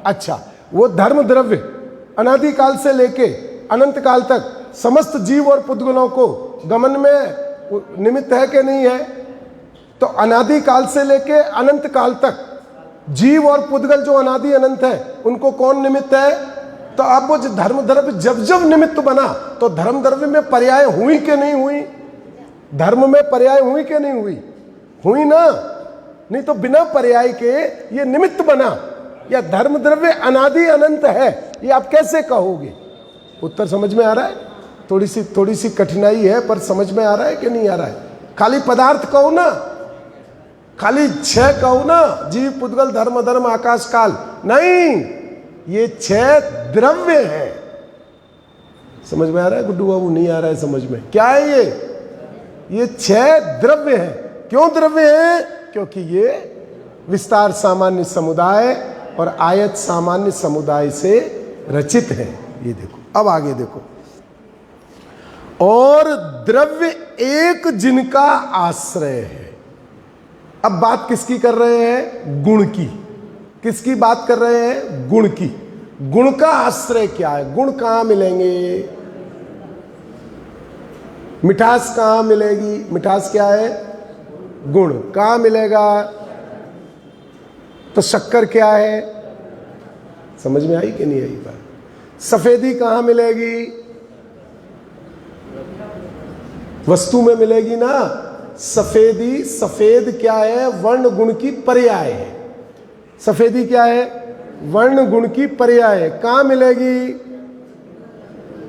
अच्छा, वो धर्म द्रव्य अनादि काल से लेके अनंत काल तक समस्त जीव और पुद्गलों को गमन में निमित्त है कि नहीं है? तो अनादि काल से लेके अनंत काल तक जीव और पुद्गल जो अनादि अनंत है, उनको कौन निमित्त है? तो अब वो धर्म द्रव्य जब जब निमित्त बना तो धर्म द्रव्य में पर्याय हुई कि नहीं हुई? धर्म में पर्याय हुई कि नहीं हुई? हुई ना। नहीं तो बिना पर्याय के ये निमित्त बना, या धर्म द्रव्य अनादि अनंत है, ये आप कैसे कहोगे? उत्तर समझ में आ रहा है? थोड़ी सी कठिनाई है, पर समझ में आ रहा है कि नहीं आ रहा है? खाली पदार्थ कहो ना, खाली छह कहो ना, जीव पुद्गल धर्म अधर्म आकाश काल, नहीं, ये छह द्रव्य है। समझ में आ रहा है गुड्डू बाबू? नहीं आ रहा है समझ में? क्या है ये छह द्रव्य है। क्यों द्रव्य है? क्योंकि ये विस्तार सामान्य समुदाय और आयत सामान्य समुदाय से रचित है। ये देखो, अब आगे देखो, और द्रव्य एक जिनका आश्रय है। अब बात किसकी कर रहे हैं? गुण की। किसकी बात कर रहे हैं? गुण की। गुण का आश्रय क्या है? गुण कहां मिलेंगे? मिठास कहां मिलेगी? मिठास क्या है? गुण। कहां मिलेगा? तो शक्कर क्या है? समझ में आई कि नहीं आई बात? सफेदी कहां मिलेगी? वस्तु में मिलेगी ना। सफेदी, सफेद क्या है? वर्ण गुण की पर्याय है। सफेदी क्या है? वर्ण गुण की पर्याय है। कहां मिलेगी?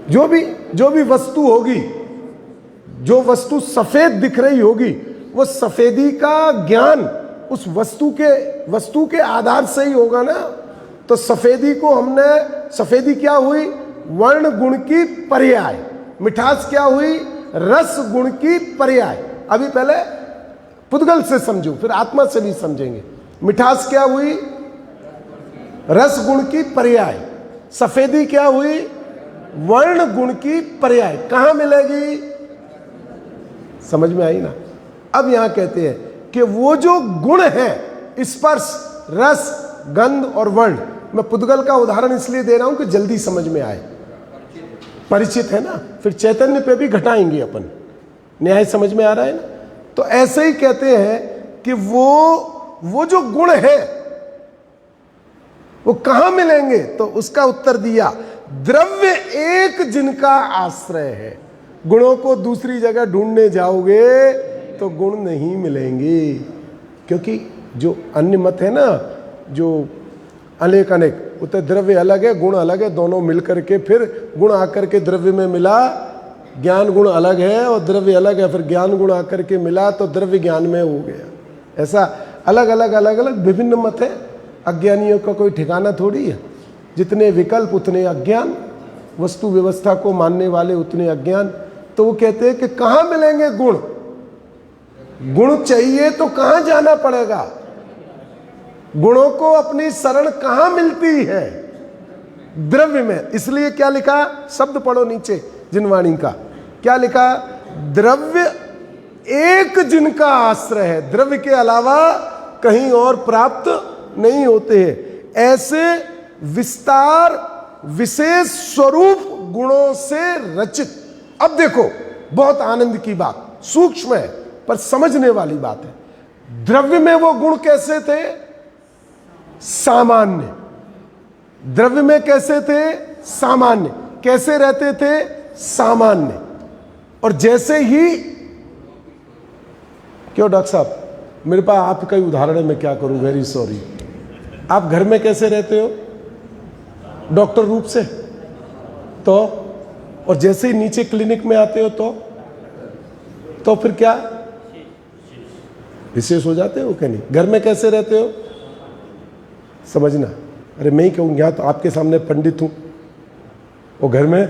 जो भी वस्तु होगी, जो वस्तु सफेद दिख रही होगी, वो सफेदी का ज्ञान उस वस्तु के आधार से ही होगा ना। तो सफेदी को हमने, सफेदी क्या हुई? वर्ण गुण की पर्याय। मिठास क्या हुई? रस गुण की पर्याय। अभी पहले पुद्गल से समझो, फिर आत्मा से भी समझेंगे। मिठास क्या हुई? रस गुण की पर्याय। सफेदी क्या हुई? वर्ण गुण की पर्याय। कहां मिलेगी? समझ में आई ना? अब यहां कहते हैं कि वो जो गुण है, स्पर्श, रस, गंध और वर्ण, मैं पुद्गल का उदाहरण इसलिए दे रहा हूं कि जल्दी समझ में आए, परिचित है ना। फिर चैतन्य पे भी घटाएंगे अपन, न्याय समझ में आ रहा है ना। तो ऐसे ही कहते हैं कि वो जो गुण है वो कहां मिलेंगे? तो उसका उत्तर दिया, द्रव्य एक जिनका आश्रय है। गुणों को दूसरी जगह ढूंढने जाओगे तो गुण नहीं मिलेंगे, क्योंकि जो अन्य मत है ना, जो अनेक अनेक, उतने द्रव्य अलग है, गुण अलग है, दोनों मिलकर के फिर गुण आकर के द्रव्य में मिला, ज्ञान गुण अलग है और द्रव्य अलग है, फिर ज्ञान गुण आकर के मिला तो द्रव्य ज्ञान में हो गया। ऐसा अलग अलग विभिन्न मत है। अज्ञानियों का कोई ठिकाना थोड़ी है। जितने विकल्प उतने अज्ञान, वस्तु व्यवस्था को मानने वाले उतने अज्ञान। तो वो कहते हैं कि कहां मिलेंगे गुण? गुण चाहिए तो कहां जाना पड़ेगा? गुणों को अपनी शरण कहां मिलती है? द्रव्य में। इसलिए क्या लिखा? शब्द पढ़ो नीचे जिनवाणी का। क्या लिखा? द्रव्य एक जिनका आश्रय है, द्रव्य के अलावा कहीं और प्राप्त नहीं होते हैं। ऐसे विस्तार विशेष स्वरूप गुणों से रचित। अब देखो, बहुत आनंद की बात, सूक्ष्म है पर समझने वाली बात है। द्रव्य में वो गुण कैसे थे? सामान्य। द्रव्य में कैसे थे? सामान्य। कैसे रहते थे? सामान्य। और जैसे ही, क्यों डॉक्टर साहब, मेरे पास आपका ही उदाहरण है, मैं क्या करूं, वेरी सॉरी। आप घर में कैसे रहते हो? डॉक्टर रूप से। तो और जैसे ही नीचे क्लिनिक में आते हो तो फिर क्या विशेष हो जाते हो क्या? नहीं। घर में कैसे रहते हो? समझना। अरे मैं ही कहूँ, यहां तो आपके सामने पंडित हूं, और घर में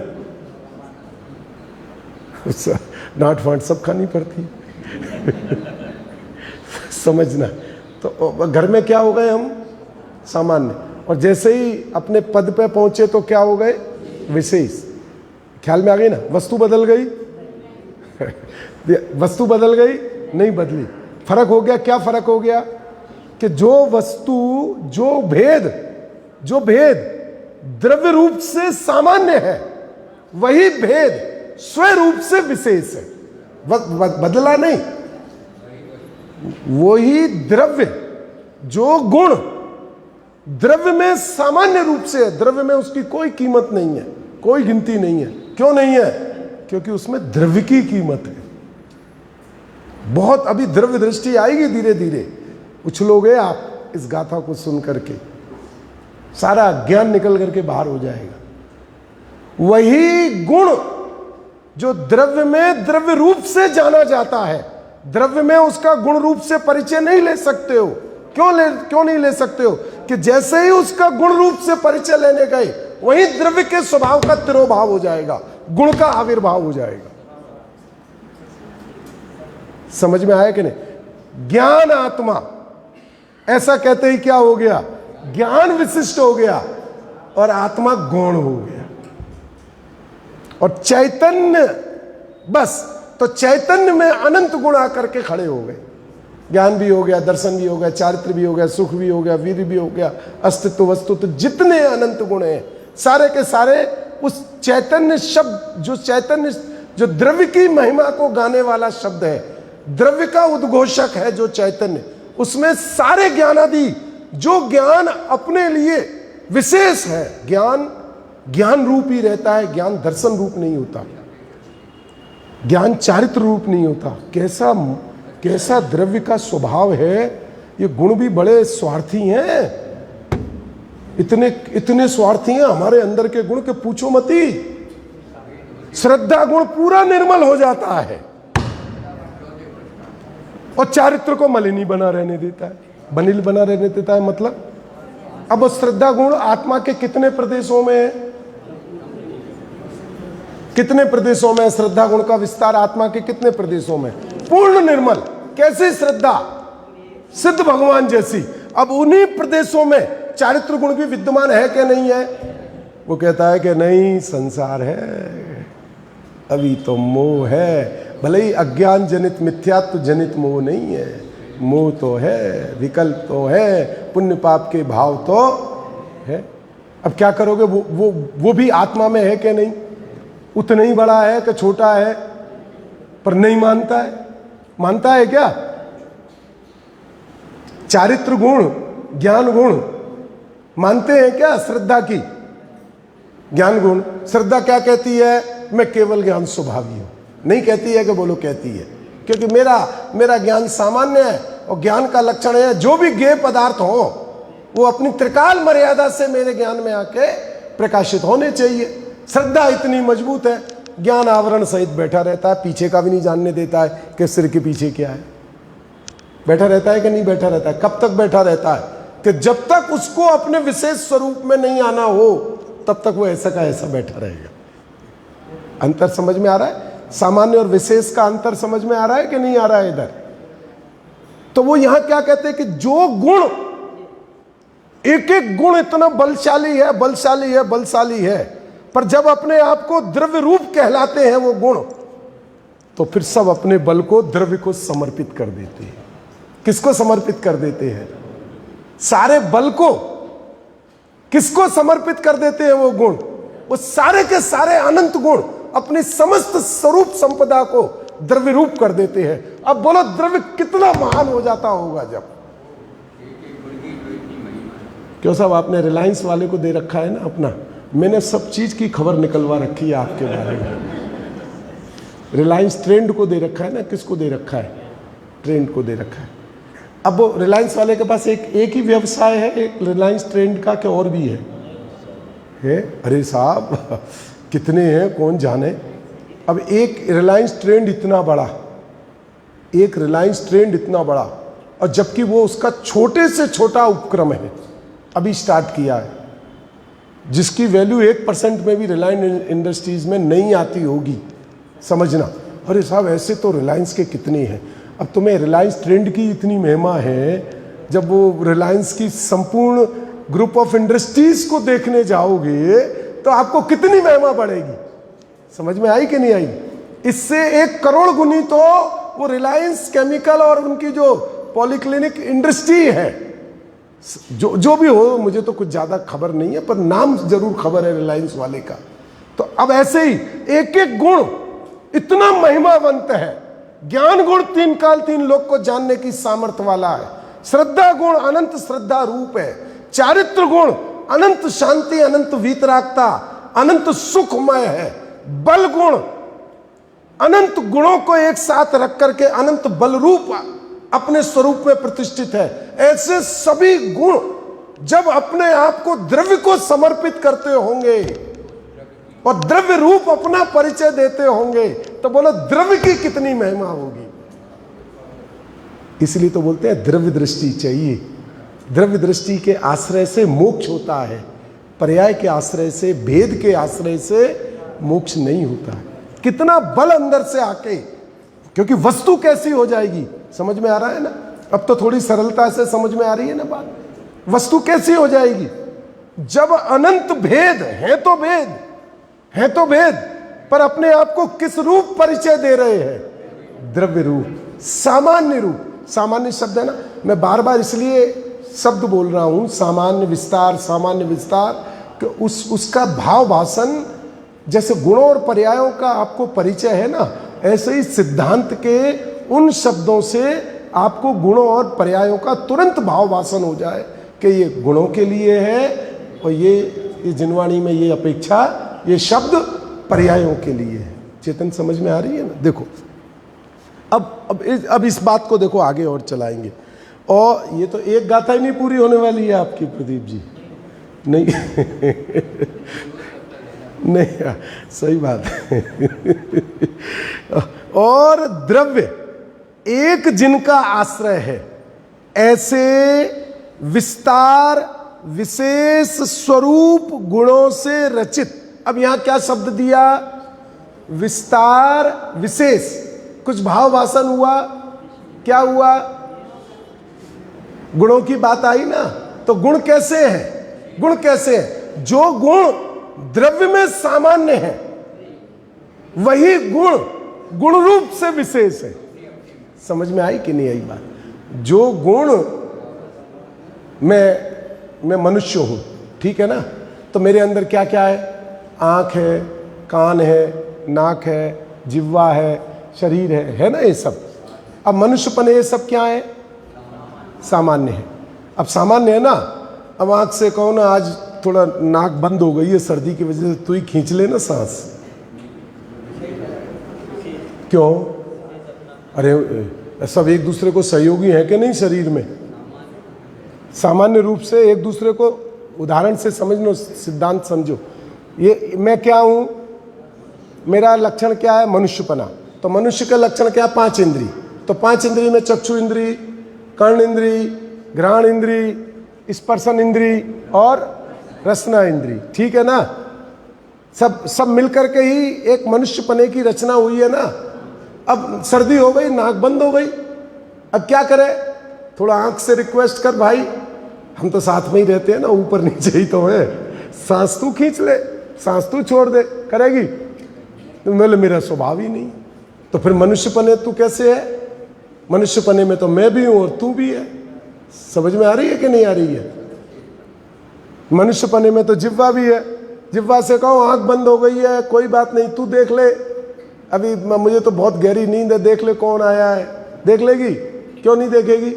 डांट फांट सब खानी पड़ती समझना। तो घर में क्या हो गए हम? सामान्य। और जैसे ही अपने पद पे पहुंचे तो क्या हो गए? विशेष। ख्याल में आ गई ना? वस्तु बदल गई वस्तु बदल गई? नहीं बदली। फर्क हो गया। क्या फर्क हो गया? कि जो वस्तु, जो भेद द्रव्य रूप से सामान्य है, वही भेद स्वरूप से विशेष है। बदला नहीं। वही द्रव्य, जो गुण द्रव्य में सामान्य रूप से है, द्रव्य में उसकी कोई कीमत नहीं है, कोई गिनती नहीं है। क्यों नहीं है? क्योंकि उसमें द्रव्य की कीमत है। बहुत अभी द्रव्य दृष्टि आएगी, धीरे धीरे उछलोगे आप इस गाथा को सुन करके, सारा ज्ञान निकल करके बाहर हो जाएगा। वही गुण जो द्रव्य में द्रव्य रूप से जाना जाता है, द्रव्य में उसका गुण रूप से परिचय नहीं ले सकते हो। क्यों नहीं ले सकते हो? कि जैसे ही उसका गुण रूप से परिचय लेने गए, वही द्रव्य के स्वभाव का तिरोभाव हो जाएगा, गुण का आविर्भाव हो जाएगा। समझ में आया कि नहीं? ज्ञान आत्मा, ऐसा कहते ही क्या हो गया? ज्ञान विशिष्ट हो गया और आत्मा गौण हो गया। और चैतन्य, बस, तो चैतन्य में अनंत गुण आकर के खड़े हो गए। ज्ञान भी हो गया, दर्शन भी हो गया, चारित्र भी हो गया, सुख भी हो गया, वीर्य भी हो गया, अस्तित्व, वस्तु, तो जितने अनंत गुण हैं सारे के सारे उस चैतन्य शब्द, जो चैतन्य, जो द्रव्य की महिमा को गाने वाला शब्द है, द्रव्य का उद्घोषक है जो चैतन्य, उसमें सारे ज्ञानादि, जो ज्ञान अपने लिए विशेष है, ज्ञान रूप ही रहता है। ज्ञान दर्शन रूप नहीं होता, ज्ञान चारित्र रूप नहीं होता। कैसा द्रव्य का स्वभाव है। ये गुण भी बड़े स्वार्थी हैं, इतने स्वार्थी हैं हमारे अंदर के गुण के पूछो मती। श्रद्धा गुण पूरा निर्मल हो जाता है और चारित्र को मलिनी बना रहने देता है, बनिल बना रहने देता है। मतलब अब वो श्रद्धा गुण आत्मा के कितने प्रदेशों में है? कितने प्रदेशों में श्रद्धा गुण का विस्तार? आत्मा के कितने प्रदेशों में? पूर्ण निर्मल। कैसे श्रद्धा? सिद्ध भगवान जैसी। अब उन्हीं प्रदेशों में चारित्र गुण भी विद्यमान है कि नहीं है? वो कहता है कि नहीं, संसार है, अभी तो मोह है, भले ही अज्ञान जनित मिथ्यात्व जनित मोह नहीं है, मोह तो है, विकल्प तो है, पुण्य पाप के भाव तो है। अब क्या करोगे? वो भी आत्मा में है कि नहीं? उतना ही बड़ा है कि छोटा है? पर नहीं मानता है। मानता है क्या? चारित्र गुण, ज्ञान गुण मानते हैं क्या? श्रद्धा की ज्ञान गुण, श्रद्धा क्या कहती है? मैं केवल ज्ञान स्वभावी हूं। नहीं कहती है कि बोलो, कहती है, क्योंकि मेरा ज्ञान सामान्य है और ज्ञान का लक्षण है जो भी ज्ञेय पदार्थ हो वो अपनी त्रिकाल मर्यादा से मेरे ज्ञान में आके प्रकाशित होने चाहिए। श्रद्धा इतनी मजबूत है, ज्ञान आवरण सहित बैठा रहता है, पीछे का भी नहीं जानने देता है कि सिर के पीछे क्या है। बैठा रहता है कि नहीं बैठा रहता है? कब तक बैठा रहता है? कि जब तक उसको अपने विशेष स्वरूप में नहीं आना हो तब तक वो ऐसा का ऐसा बैठा रहेगा। अंतर समझ में आ रहा है? सामान्य और विशेष का अंतर समझ में आ रहा है कि नहीं आ रहा है इधर? तो वो यहां क्या कहते हैं कि जो गुण, एक एक गुण इतना बलशाली है, बलशाली है, बलशाली है, पर जब अपने आप को द्रव्य रूप कहलाते हैं वो गुण, तो फिर सब अपने बल को द्रव्य को समर्पित कर देते हैं। किसको समर्पित कर देते हैं? सारे बल को किसको समर्पित कर देते हैं? वो गुण, वो सारे के सारे अनंत गुण अपनी समस्त स्वरूप संपदा को द्रव्य रूप कर देते हैं। अब बोलो द्रव्य कितना महान हो जाता होगा जब। क्यों साहब, आपने रिलायंस वाले को दे रखा है ना अपना, मैंने सब चीज की खबर निकलवा रखी है आपके बारे में। रिलायंस ट्रेंड को दे रखा है ना, किसको दे रखा है? ट्रेंड को दे रखा है। अब वो रिलायंस वाले के पास एक ही व्यवसाय है, एक रिलायंस ट्रेंड का, क्या और भी है? अरे साहब कितने हैं कौन जाने। अब एक रिलायंस ट्रेंड इतना बड़ा, एक रिलायंस ट्रेंड इतना बड़ा, और जबकि वो उसका छोटे से छोटा उपक्रम है, अभी स्टार्ट किया है, जिसकी वैल्यू 1% में भी रिलायंस इंडस्ट्रीज में नहीं आती होगी, समझना। अरे साहब ऐसे तो रिलायंस के कितने हैं। अब तुम्हें रिलायंस ट्रेंड की इतनी महिमा है, जब वो रिलायंस की संपूर्ण ग्रुप ऑफ इंडस्ट्रीज को देखने जाओगे तो आपको कितनी महिमा बढ़ेगी। समझ में आई कि नहीं आई? इससे 1 करोड़ गुनी तो वो रिलायंस केमिकल और उनकी जो पॉलीक्लिनिक इंडस्ट्री है, जो भी हो, मुझे तो कुछ ज्यादा खबर नहीं है, पर नाम जरूर खबर है रिलायंस वाले का। तो अब ऐसे ही एक एक गुण इतना महिमावंत है। ज्ञान गुण 3 काल 3 लोक को जानने की सामर्थ्य वाला है। श्रद्धा गुण अनंत श्रद्धा रूप है। चारित्र गुण अनंत शांति, अनंत वीतरागता, अनंत सुखमय है। बल गुण अनंत गुणों को एक साथ रख करके अनंत बल रूप अपने स्वरूप में प्रतिष्ठित है। ऐसे सभी गुण जब अपने आप को द्रव्य को समर्पित करते होंगे और द्रव्य रूप अपना परिचय देते होंगे, तो बोलो द्रव्य की कितनी महिमा होगी। इसलिए तो बोलते हैं द्रव्य दृष्टि चाहिए। द्रव्य दृष्टि के आश्रय से मोक्ष होता है, पर्याय के आश्रय से, भेद के आश्रय से मोक्ष नहीं होता है। कितना बल अंदर से आके, क्योंकि वस्तु कैसी हो जाएगी, समझ में आ रहा है ना? अब तो थोड़ी सरलता से समझ में आ रही है ना बात। वस्तु कैसी हो जाएगी जब अनंत भेद है, तो भेद है तो भेद, पर अपने आप को किस रूप परिचय दे रहे हैं? द्रव्य रूप, सामान्य रूप। सामान्य शब्द है ना, मैं बार बार इसलिए शब्द बोल रहा हूं, सामान्य विस्तार, सामान्य विस्तार, कि उसका भाव भाषण, जैसे गुणों और पर्यायों का आपको परिचय है ना, ऐसे ही सिद्धांत के उन शब्दों से आपको गुणों और पर्यायों का तुरंत भाव भाषण हो जाए कि ये गुणों के लिए है और ये जिनवाणी में ये अपेक्षा, ये शब्द पर्यायों के लिए है। चेतन समझ में आ रही है ना? देखो अब इस बात को देखो आगे और चलाएंगे। और ये तो एक गाथा ही नहीं पूरी होने वाली है आपकी प्रदीप जी, नहीं नहीं, सही बात है। और द्रव्य एक जिनका आश्रय है, ऐसे विस्तार विशेष स्वरूप गुणों से रचित। अब यहां क्या शब्द दिया? विस्तार विशेष। कुछ भाव भाषण हुआ, क्या हुआ? गुणों की बात आई ना, तो गुण कैसे है? गुण कैसे है? जो गुण द्रव्य में सामान्य है वही गुण गुण रूप से विशेष है। समझ में आई कि नहीं आई बात? जो गुण मैं मनुष्य हूं, ठीक है ना, तो मेरे अंदर क्या क्या है? आंख है, कान है, नाक है, जिह्वा है, शरीर है ना, ये सब। अब मनुष्यपन ये सब क्या है? सामान्य है। अब सामान्य है ना, अब आंख से कहो ना आज थोड़ा नाक बंद हो गई है सर्दी की वजह से, तू ही खींच ले ना सांस। क्यों? अरे सब एक दूसरे को सहयोगी है कि नहीं शरीर में? सामान्य रूप से एक दूसरे को, उदाहरण से समझ लो, सिद्धांत समझो। ये मैं क्या हूं? मेरा लक्षण क्या है? मनुष्यपना। तो मनुष्य का लक्षण क्या? 5 इंद्री। तो 5 इंद्री में चक्षु इंद्री, कर्ण इंद्री, घ्राण इंद्री, स्पर्शन इंद्री और रसना इंद्री, ठीक है ना? सब मिलकर के ही एक मनुष्यपने की रचना हुई है ना। अब सर्दी हो गई, नाक बंद हो गई, अब क्या करें? थोड़ा आंख से रिक्वेस्ट कर, भाई हम तो साथ में ही रहते हैं ना, ऊपर नीचे ही तो है, सांस तू खींच ले, सांस तू छोड़ दे, करेगी? तो मेरा स्वभाव ही नहीं। तो फिर मनुष्यपने तू कैसे है? मनुष्यपने में तो मैं भी हूं और तू भी है। समझ में आ रही है कि नहीं आ रही है? मनुष्यपने में तो जिह्वा भी है। जिह्वा से कहो आंख बंद हो गई है, कोई बात नहीं, तू देख ले, अभी मुझे तो बहुत गहरी नींद है, देख ले कौन आया है। देख लेगी? क्यों नहीं देखेगी?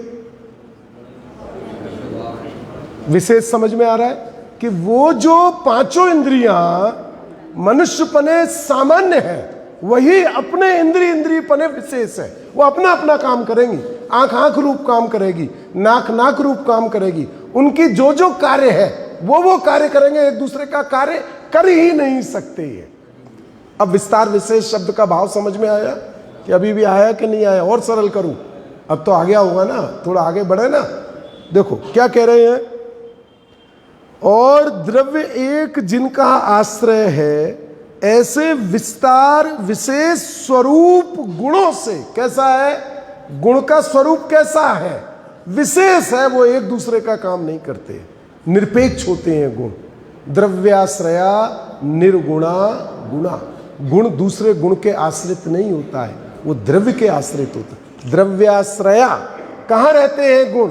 विशेष समझ में आ रहा है कि वो जो 5 इंद्रियां मनुष्यपने सामान्य है, वही अपने इंद्रियपने विशेष है। वो अपना अपना काम करेंगी। आंख आंख रूप काम करेगी, नाक नाक रूप काम करेगी। उनकी जो जो कार्य है वो कार्य करेंगे, एक दूसरे का कार्य कर ही नहीं सकते ये। अब विस्तार विशेष शब्द का भाव समझ में आया कि अभी भी आया कि नहीं आया? और सरल करूं? अब तो आ गया होगा ना, थोड़ा आगे बढ़े ना। देखो क्या कह रहे हैं, और द्रव्य एक जिनका आश्रय है, ऐसे विस्तार विशेष स्वरूप गुणों से। कैसा है? गुण का स्वरूप कैसा है? विशेष है, वो एक दूसरे का काम नहीं करते, निरपेक्ष होते हैं गुण। द्रव्याश्रया निर्गुणा गुणा। गुण दूसरे गुण के आश्रित नहीं होता है, वो द्रव्य के आश्रित होता है। द्रव्याश्रया, कहाँ रहते हैं गुण?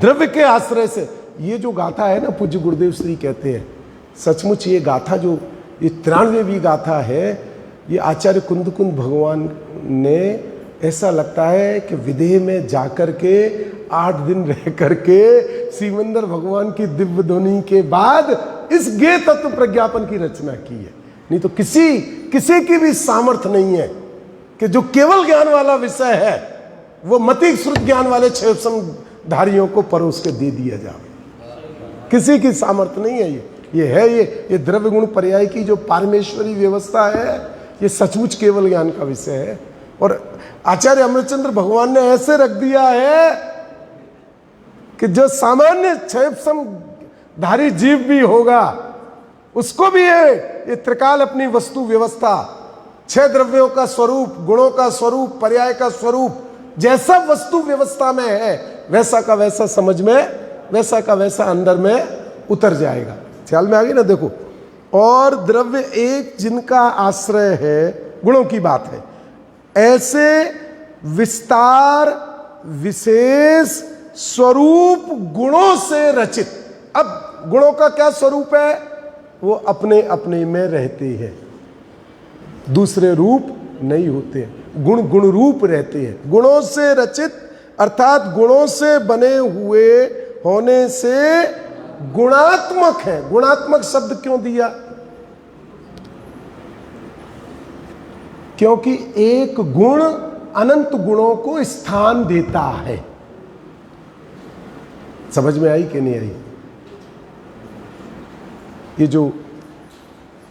द्रव्य के आश्रय से। ये जो गाथा है ना, पूज्य गुरुदेव श्री कहते हैं, सचमुच ये गाथा जो ये 93वीं गाथा है, ये आचार्य कुंद भगवान ने, ऐसा लगता है कि विदेह में जाकर के 8 दिन रह करके सिमंदर भगवान की दिव्य ध्वनि के बाद इस ज्ञेय तत्व प्रज्ञापन की रचना की है। नहीं तो किसी की भी सामर्थ्य नहीं है कि जो केवल ज्ञान वाला विषय है वो मति श्रुत ज्ञान वाले 6 धारियों को परोस के दे दिया जाए। किसी की सामर्थ्य नहीं है ये द्रव्य गुण पर्याय की जो पारमेश्वरी व्यवस्था है, ये सचमुच केवल ज्ञान का विषय है। और आचार्य अमृतचंद्र भगवान ने ऐसे रख दिया है कि जो सामान्य 6 धारी जीव भी होगा उसको भी ये त्रिकाल अपनी वस्तु व्यवस्था, 6 द्रव्यों का स्वरूप, गुणों का स्वरूप, पर्याय का स्वरूप, जैसा वस्तु व्यवस्था में है वैसा का वैसा समझ में, वैसा का वैसा अंदर में उतर जाएगा। ख्याल में आ गई ना? देखो, और द्रव्य एक जिनका आश्रय है, गुणों की बात है, ऐसे विस्तार विशेष स्वरूप गुणों से रचित। अब गुणों का क्या स्वरूप है? वो अपने अपने में रहते हैं, दूसरे रूप नहीं होते, गुण गुण रूप रहते हैं। गुणों से रचित अर्थात गुणों से बने हुए होने से गुणात्मक है। गुणात्मक शब्द क्यों दिया? क्योंकि एक गुण अनंत गुणों को स्थान देता है। समझ में आई कि नहीं आई? ये जो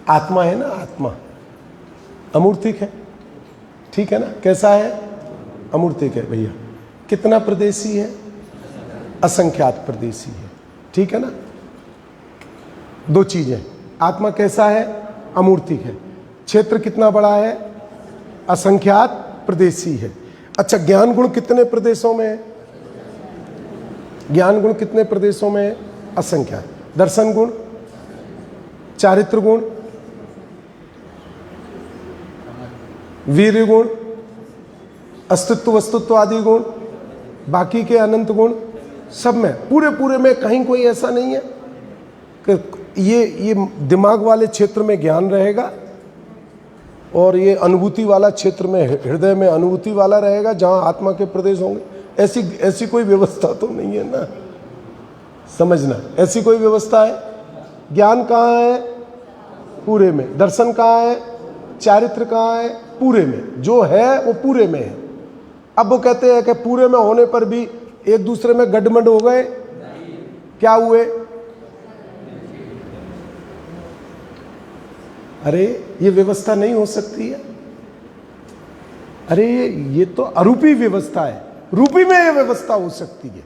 आत्मा है ना, आत्मा अमूर्तिक है, ठीक है ना? कैसा है? अमूर्तिक है भैया। कितना प्रदेशी है? असंख्यात प्रदेशी है, ठीक है ना? 2 चीजें, आत्मा कैसा है? अमूर्तिक है। क्षेत्र कितना बड़ा है? असंख्यात प्रदेशी है। अच्छा, ज्ञान गुण कितने प्रदेशों में है? ज्ञान गुण कितने प्रदेशों में है? असंख्य है। दर्शन गुण, चारित्र गुण, वीर्य गुण, अस्तित्व वस्तुत्व आदि गुण, बाकी के अनंत गुण, सब में, पूरे पूरे में कहीं कोई ऐसा नहीं है कि ये दिमाग वाले क्षेत्र में ज्ञान रहेगा और ये अनुभूति वाला क्षेत्र में, हृदय में अनुभूति वाला रहेगा जहां आत्मा के प्रदेश होंगे। ऐसी कोई व्यवस्था तो नहीं है ना, समझना। ऐसी कोई व्यवस्था है? ज्ञान कहाँ है? पूरे में। दर्शन कहाँ है? चारित्र कहाँ है? पूरे में। जो है वो पूरे में है। अब वो कहते हैं कि पूरे में होने पर भी एक दूसरे में गड्ढमड हो गए, क्या हुए? अरे ये व्यवस्था नहीं हो सकती है। अरे ये तो अरूपी व्यवस्था है, रूपी में ये व्यवस्था हो सकती है।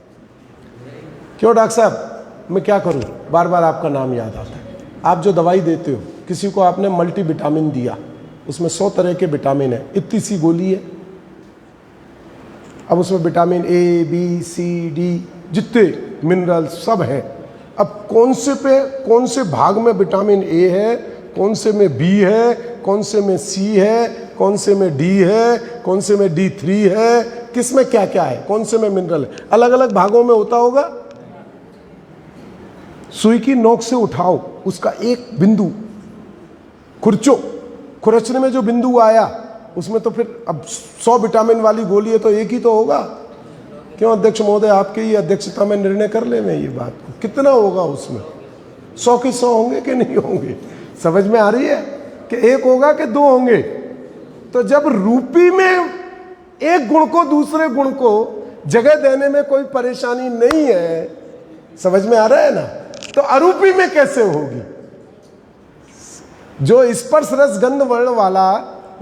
क्यों डॉक्टर साहब, मैं क्या करूं? बार बार आपका नाम याद आता है। आप जो दवाई देते हो, किसी को आपने मल्टी विटामिन दिया, उसमें 100 तरह के विटामिन है, इतनी सी गोली है। अब उसमें vitamin A, B, C, D, जितने मिनरल सब है। अब कौन से भाग में विटामिन ए है, कौन से में बी है, कौन से में सी है, कौन से में डी है, कौन से में D3 है, किस में क्या क्या है, कौन से में मिनरल है, अलग अलग भागों में होता होगा। सुई की नोक से उठाओ, उसका एक बिंदु खुरचने में जो बिंदु आया, उसमें तो फिर अब 100 विटामिन वाली गोली है तो एक ही तो होगा। क्यों अध्यक्ष महोदय, आपकी ही अध्यक्षता में निर्णय कर ले मैं ये बात को, कितना होगा उसमें? 100 के 100 होंगे कि नहीं होंगे? समझ में आ रही है कि एक होगा कि दो होंगे? तो जब रूपी में एक गुण को दूसरे गुण को जगह देने में कोई परेशानी नहीं है, समझ में आ रहा है ना, तो अरूपी में कैसे होगी? जो स्पर्श रस गंध वर्ण वाला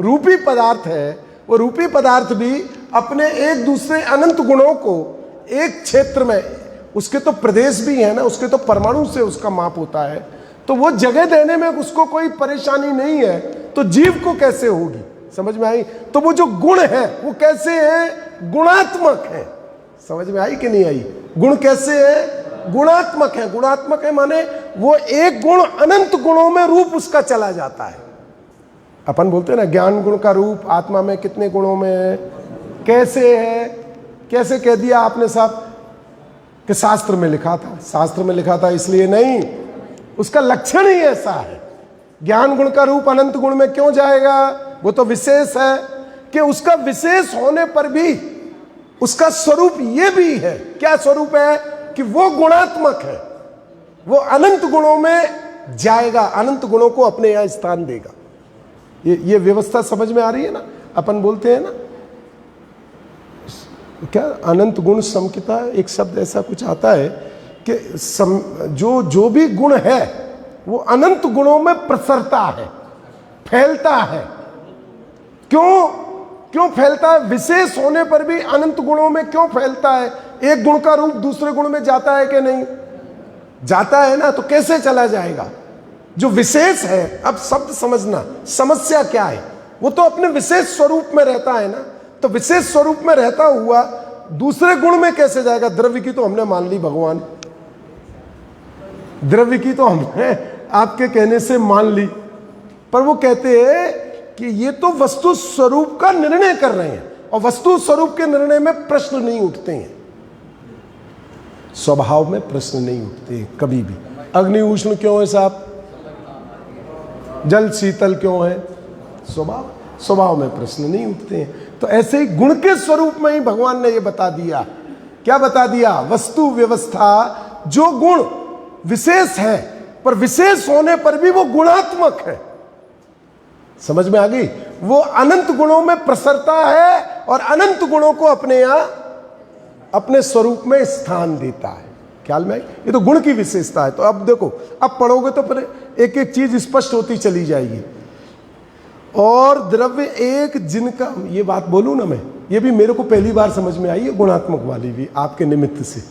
रूपी पदार्थ है, वो रूपी पदार्थ भी अपने एक दूसरे अनंत गुणों को एक क्षेत्र में, उसके तो प्रदेश भी है ना, उसके तो परमाणु से उसका माप होता है, तो वो जगह देने में उसको कोई परेशानी नहीं है, तो जीव को कैसे होगी? समझ में आई? तो वो जो गुण है वो कैसे है? गुणात्मक है। समझ में आई कि नहीं आई? गुण कैसे है? गुणात्मक है। गुणात्मक है माने वो एक गुण अनंत गुणों में रूप उसका चला जाता है। अपन बोलते हैं ना, ज्ञान गुण का रूप आत्मा में कितने गुणों में है? कैसे है? कैसे कह दिया आपने साहब कि शास्त्र में लिखा था? शास्त्र में लिखा था इसलिए नहीं, उसका लक्षण ही ऐसा है। ज्ञान गुण का रूप अनंत गुण में क्यों जाएगा? वो तो विशेष है कि उसका विशेष होने पर भी उसका स्वरूप ये भी है। क्या स्वरूप है? कि वो गुणात्मक है, वो अनंत गुणों में जाएगा, अनंत गुणों को अपने यहां स्थान देगा। ये व्यवस्था समझ में आ रही है ना? अपन बोलते हैं ना क्या, अनंत गुण समकिता, एक शब्द ऐसा कुछ आता है कि जो भी गुण है वो अनंत गुणों में प्रसरता है, फैलता है। क्यों फैलता है? विशेष होने पर भी अनंत गुणों में क्यों फैलता है? एक गुण का रूप दूसरे गुण में जाता है कि नहीं? जाता है ना, तो कैसे चला जाएगा? जो विशेष है, अब शब्द समझना, समस्या क्या है? वो तो अपने विशेष स्वरूप में रहता है ना, तो विशेष स्वरूप में रहता हुआ दूसरे गुण में कैसे जाएगा? द्रव्य की तो हमने मान ली भगवान, द्रव्य की तो हमने आपके कहने से मान ली, पर वो कहते हैं कि ये तो वस्तु स्वरूप का निर्णय कर रहे हैं, और वस्तु स्वरूप के निर्णय में प्रश्न नहीं उठते हैं, स्वभाव में प्रश्न नहीं उठते हैं कभी भी। अग्नि उष्ण क्यों है साहब? जल शीतल क्यों है? स्वभाव में प्रश्न नहीं उठते हैं। तो ऐसे ही गुण के स्वरूप में ही भगवान ने ये बता दिया। क्या बता दिया? वस्तु व्यवस्था, जो गुण विशेष है पर विशेष होने पर भी वो गुणात्मक है। समझ में आ गई? वो अनंत गुणों में प्रसरता है और अनंत गुणों को अपने यहां अपने स्वरूप में स्थान देता है। ख्याल में आई? ये तो गुण की विशेषता है। तो अब देखो, अब पढ़ोगे तो फिर एक एक चीज स्पष्ट होती चली जाएगी। और द्रव्य एक जिनका, ये बात बोलूं ना मैं, ये भी मेरे को पहली बार समझ में आई है, गुणात्मक वाली भी, आपके निमित्त से।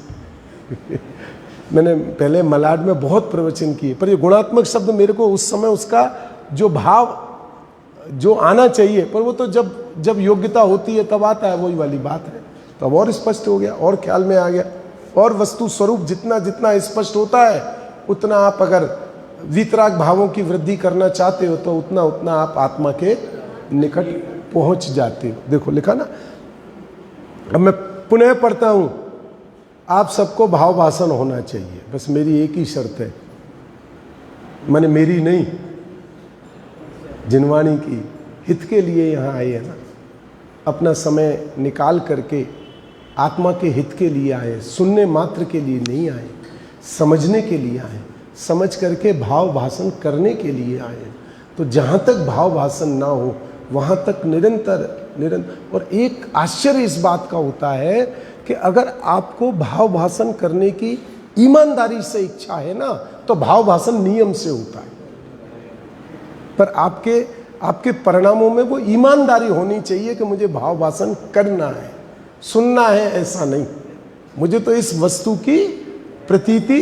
मैंने पहले मलाड में बहुत प्रवचन किए, पर ये गुणात्मक शब्द मेरे को उस समय उसका जो भाव जो आना चाहिए, पर वो तो जब योग्यता होती है तब आता है, वही वाली बात है। तो अब और स्पष्ट हो गया और ख्याल में आ गया। और वस्तु स्वरूप जितना जितना स्पष्ट होता है उतना आप अगर वीतराग भावों की वृद्धि करना चाहते हो तो उतना उतना आप आत्मा के निकट पहुंच जाते हो। देखो लिखा ना, अब मैं पुनः पढ़ता हूं, आप सबको भाव भाषण होना चाहिए, बस मेरी एक ही शर्त है, माने मेरी नहीं, जिनवाणी की, हित के लिए यहाँ आए हैं ना, अपना समय निकाल करके आत्मा के हित के लिए आए, सुनने मात्र के लिए नहीं आए, समझने के लिए आए, समझ करके भाव भाषण करने के लिए आए। तो जहाँ तक भाव भाषण ना हो वहाँ तक निरंतर और एक आश्चर्य इस बात का होता है कि अगर आपको भाव भाषण करने की ईमानदारी से इच्छा है ना तो भाव भाषण नियम से होता है, पर आपके परिणामों में वो ईमानदारी होनी चाहिए कि मुझे भाव भाषण करना है, सुनना है ऐसा नहीं, मुझे तो इस वस्तु की प्रतीति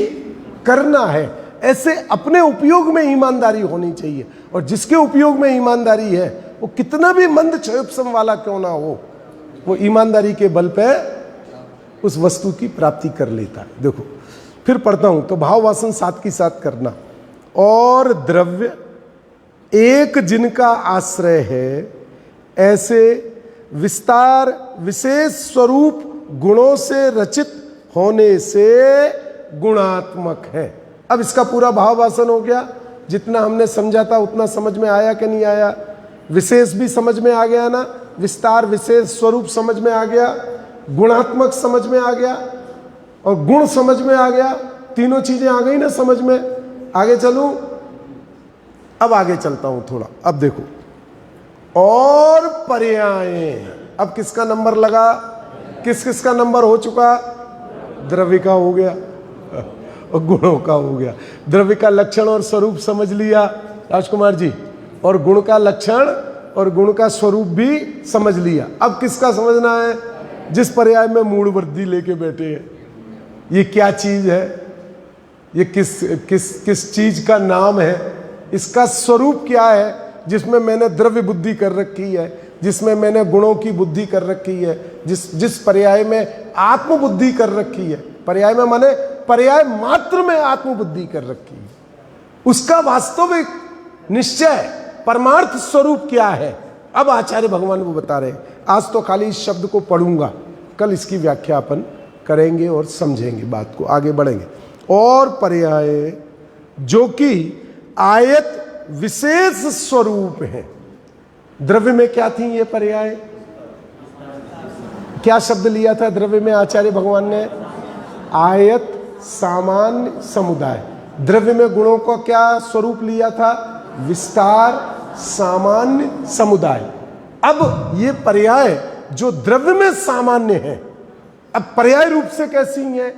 करना है। ऐसे अपने उपयोग में ईमानदारी होनी चाहिए, और जिसके उपयोग में ईमानदारी है वो कितना भी मंद क्षयोपशम वाला क्यों ना हो, वो ईमानदारी के बल पे उस वस्तु की प्राप्ति कर लेता है। देखो फिर पढ़ता हूं, तो भाव वासन साथ की साथ करना, और द्रव्य एक जिनका आश्रय है, ऐसे विस्तार विशेष स्वरूप गुणों से रचित होने से गुणात्मक है। अब इसका पूरा भाव वासन हो गया, जितना हमने समझा था उतना समझ में आया कि नहीं आया? विशेष भी समझ में आ गया ना, विस्तार विशेष स्वरूप समझ में आ गया, गुणात्मक समझ में आ गया और गुण समझ में आ गया, तीनों चीजें आ गई ना समझ में। आगे चलूं, अब आगे चलता हूं थोड़ा। अब देखो, और पर्याय, अब किसका नंबर लगा, किस किस का नंबर हो चुका? द्रव्य का हो गया और गुणों का हो गया। द्रव्य का लक्षण और स्वरूप समझ लिया राजकुमार जी, और गुण का लक्षण और गुण का स्वरूप भी समझ लिया। अब किसका समझना है? जिस पर्याय में मूढ़ वृद्धि लेके बैठे हैं, ये क्या चीज है, ये किस चीज का नाम है, इसका स्वरूप क्या है, जिसमें मैंने द्रव्य बुद्धि कर रखी है, जिसमें मैंने गुणों की बुद्धि कर रखी है, जिस पर्याय में आत्म बुद्धि कर रखी है, पर्याय में माने पर्याय मात्र में आत्म बुद्धि कर रखी है, उसका वास्तविक निश्चय परमार्थ स्वरूप क्या है। अब आचार्य भगवान वो बता रहे हैं। आज तो खाली इस शब्द को पढ़ूंगा, कल इसकी व्याख्या अपन करेंगे और समझेंगे, बात को आगे बढ़ेंगे। और पर्याय जो कि आयत विशेष स्वरूप है। द्रव्य में क्या थी ये पर्याय? क्या शब्द लिया था द्रव्य में आचार्य भगवान ने? आयत सामान्य समुदाय। द्रव्य में गुणों का क्या स्वरूप लिया था? विस्तार सामान्य समुदाय। अब ये पर्याय जो द्रव्य में सामान्य है, अब पर्याय रूप से कैसी है?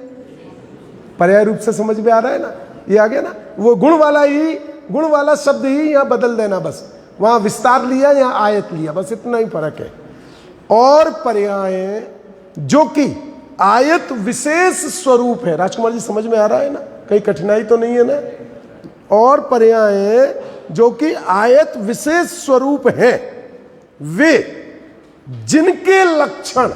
पर्याय रूप से समझ में आ रहा है ना, ये आ गया ना, वो गुण वाला शब्द ही यहां बदल देना, बस वहां विस्तार लिया, यहां आयत लिया, बस इतना ही फर्क है। और पर्याय जो कि आयत विशेष स्वरूप है। राजकुमार जी समझ में आ रहा है ना, कहीं कठिनाई तो नहीं है ना? और पर्याय जो कि आयत विशेष स्वरूप है, वे जिनके लक्षण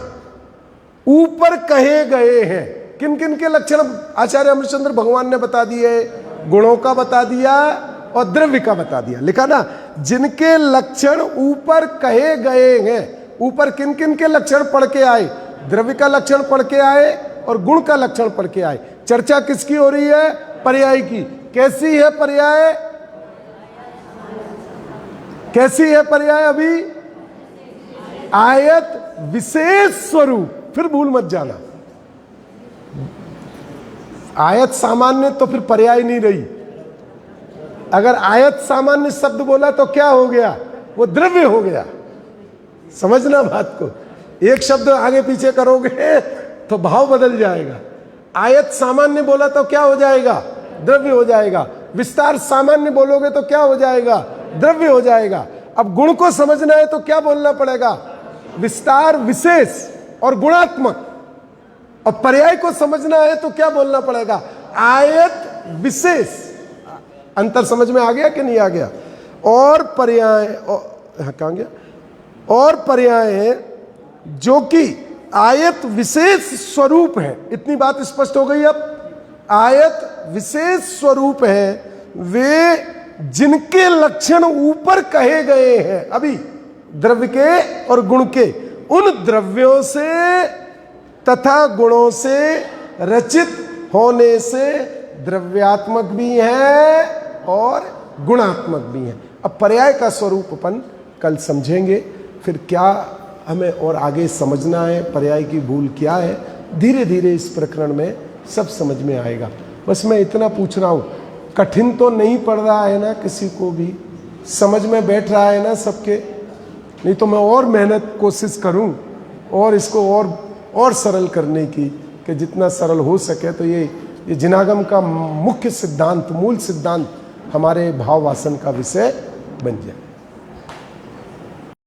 ऊपर कहे गए हैं। किन किन के लक्षण आचार्य अमृतचंद्र भगवान ने बता दिए? गुणों का बता दिया और द्रव्य का बता दिया। लिखा ना, जिनके लक्षण ऊपर कहे गए हैं। ऊपर किन किन के लक्षण पढ़ के आए? द्रव्य का लक्षण पढ़ के आए और गुण का लक्षण पढ़ के आए। चर्चा किसकी हो रही है? पर्याय की। कैसी है पर्याय? कैसी है पर्याय? अभी आयत विशेष स्वरूप। फिर भूल मत जाना, आयत सामान्य तो फिर पर्याय नहीं रही। अगर आयत सामान्य शब्द बोला तो क्या हो गया? वो द्रव्य हो गया। समझना बात को, एक शब्द आगे पीछे करोगे तो भाव बदल जाएगा। आयत सामान्य बोला तो क्या हो जाएगा? द्रव्य हो जाएगा। विस्तार सामान्य बोलोगे तो क्या हो जाएगा? द्रव्य हो जाएगा। अब गुण को समझना है तो क्या बोलना पड़ेगा? विस्तार विशेष और गुणात्मक। और पर्याय को समझना है तो क्या बोलना पड़ेगा? आयत विशेष। अंतर समझ में आ गया कि नहीं आ गया? और पर्याय कहाँ गया? और पर्याय जो कि आयत विशेष स्वरूप है। इतनी बात स्पष्ट हो गई। अब आयत विशेष स्वरूप है, वे जिनके लक्षण ऊपर कहे गए हैं अभी, द्रव्य के और गुण के, उन द्रव्यों से तथा गुणों से रचित होने से द्रव्यात्मक भी है और गुणात्मक भी है। अब पर्याय का स्वरूप अपन कल समझेंगे, फिर क्या हमें और आगे समझना है, पर्याय की भूल क्या है, धीरे धीरे इस प्रकरण में सब समझ में आएगा। बस मैं इतना पूछ रहा हूँ, कठिन तो नहीं पड़ रहा है ना किसी को भी? समझ में बैठ रहा है ना सबके? नहीं तो मैं और मेहनत कोशिश करूँ और इसको और सरल करने की, कि जितना सरल हो सके। तो ये जिनागम का मुख्य सिद्धांत, मूल सिद्धांत हमारे भाव वासन का विषय बन जाए।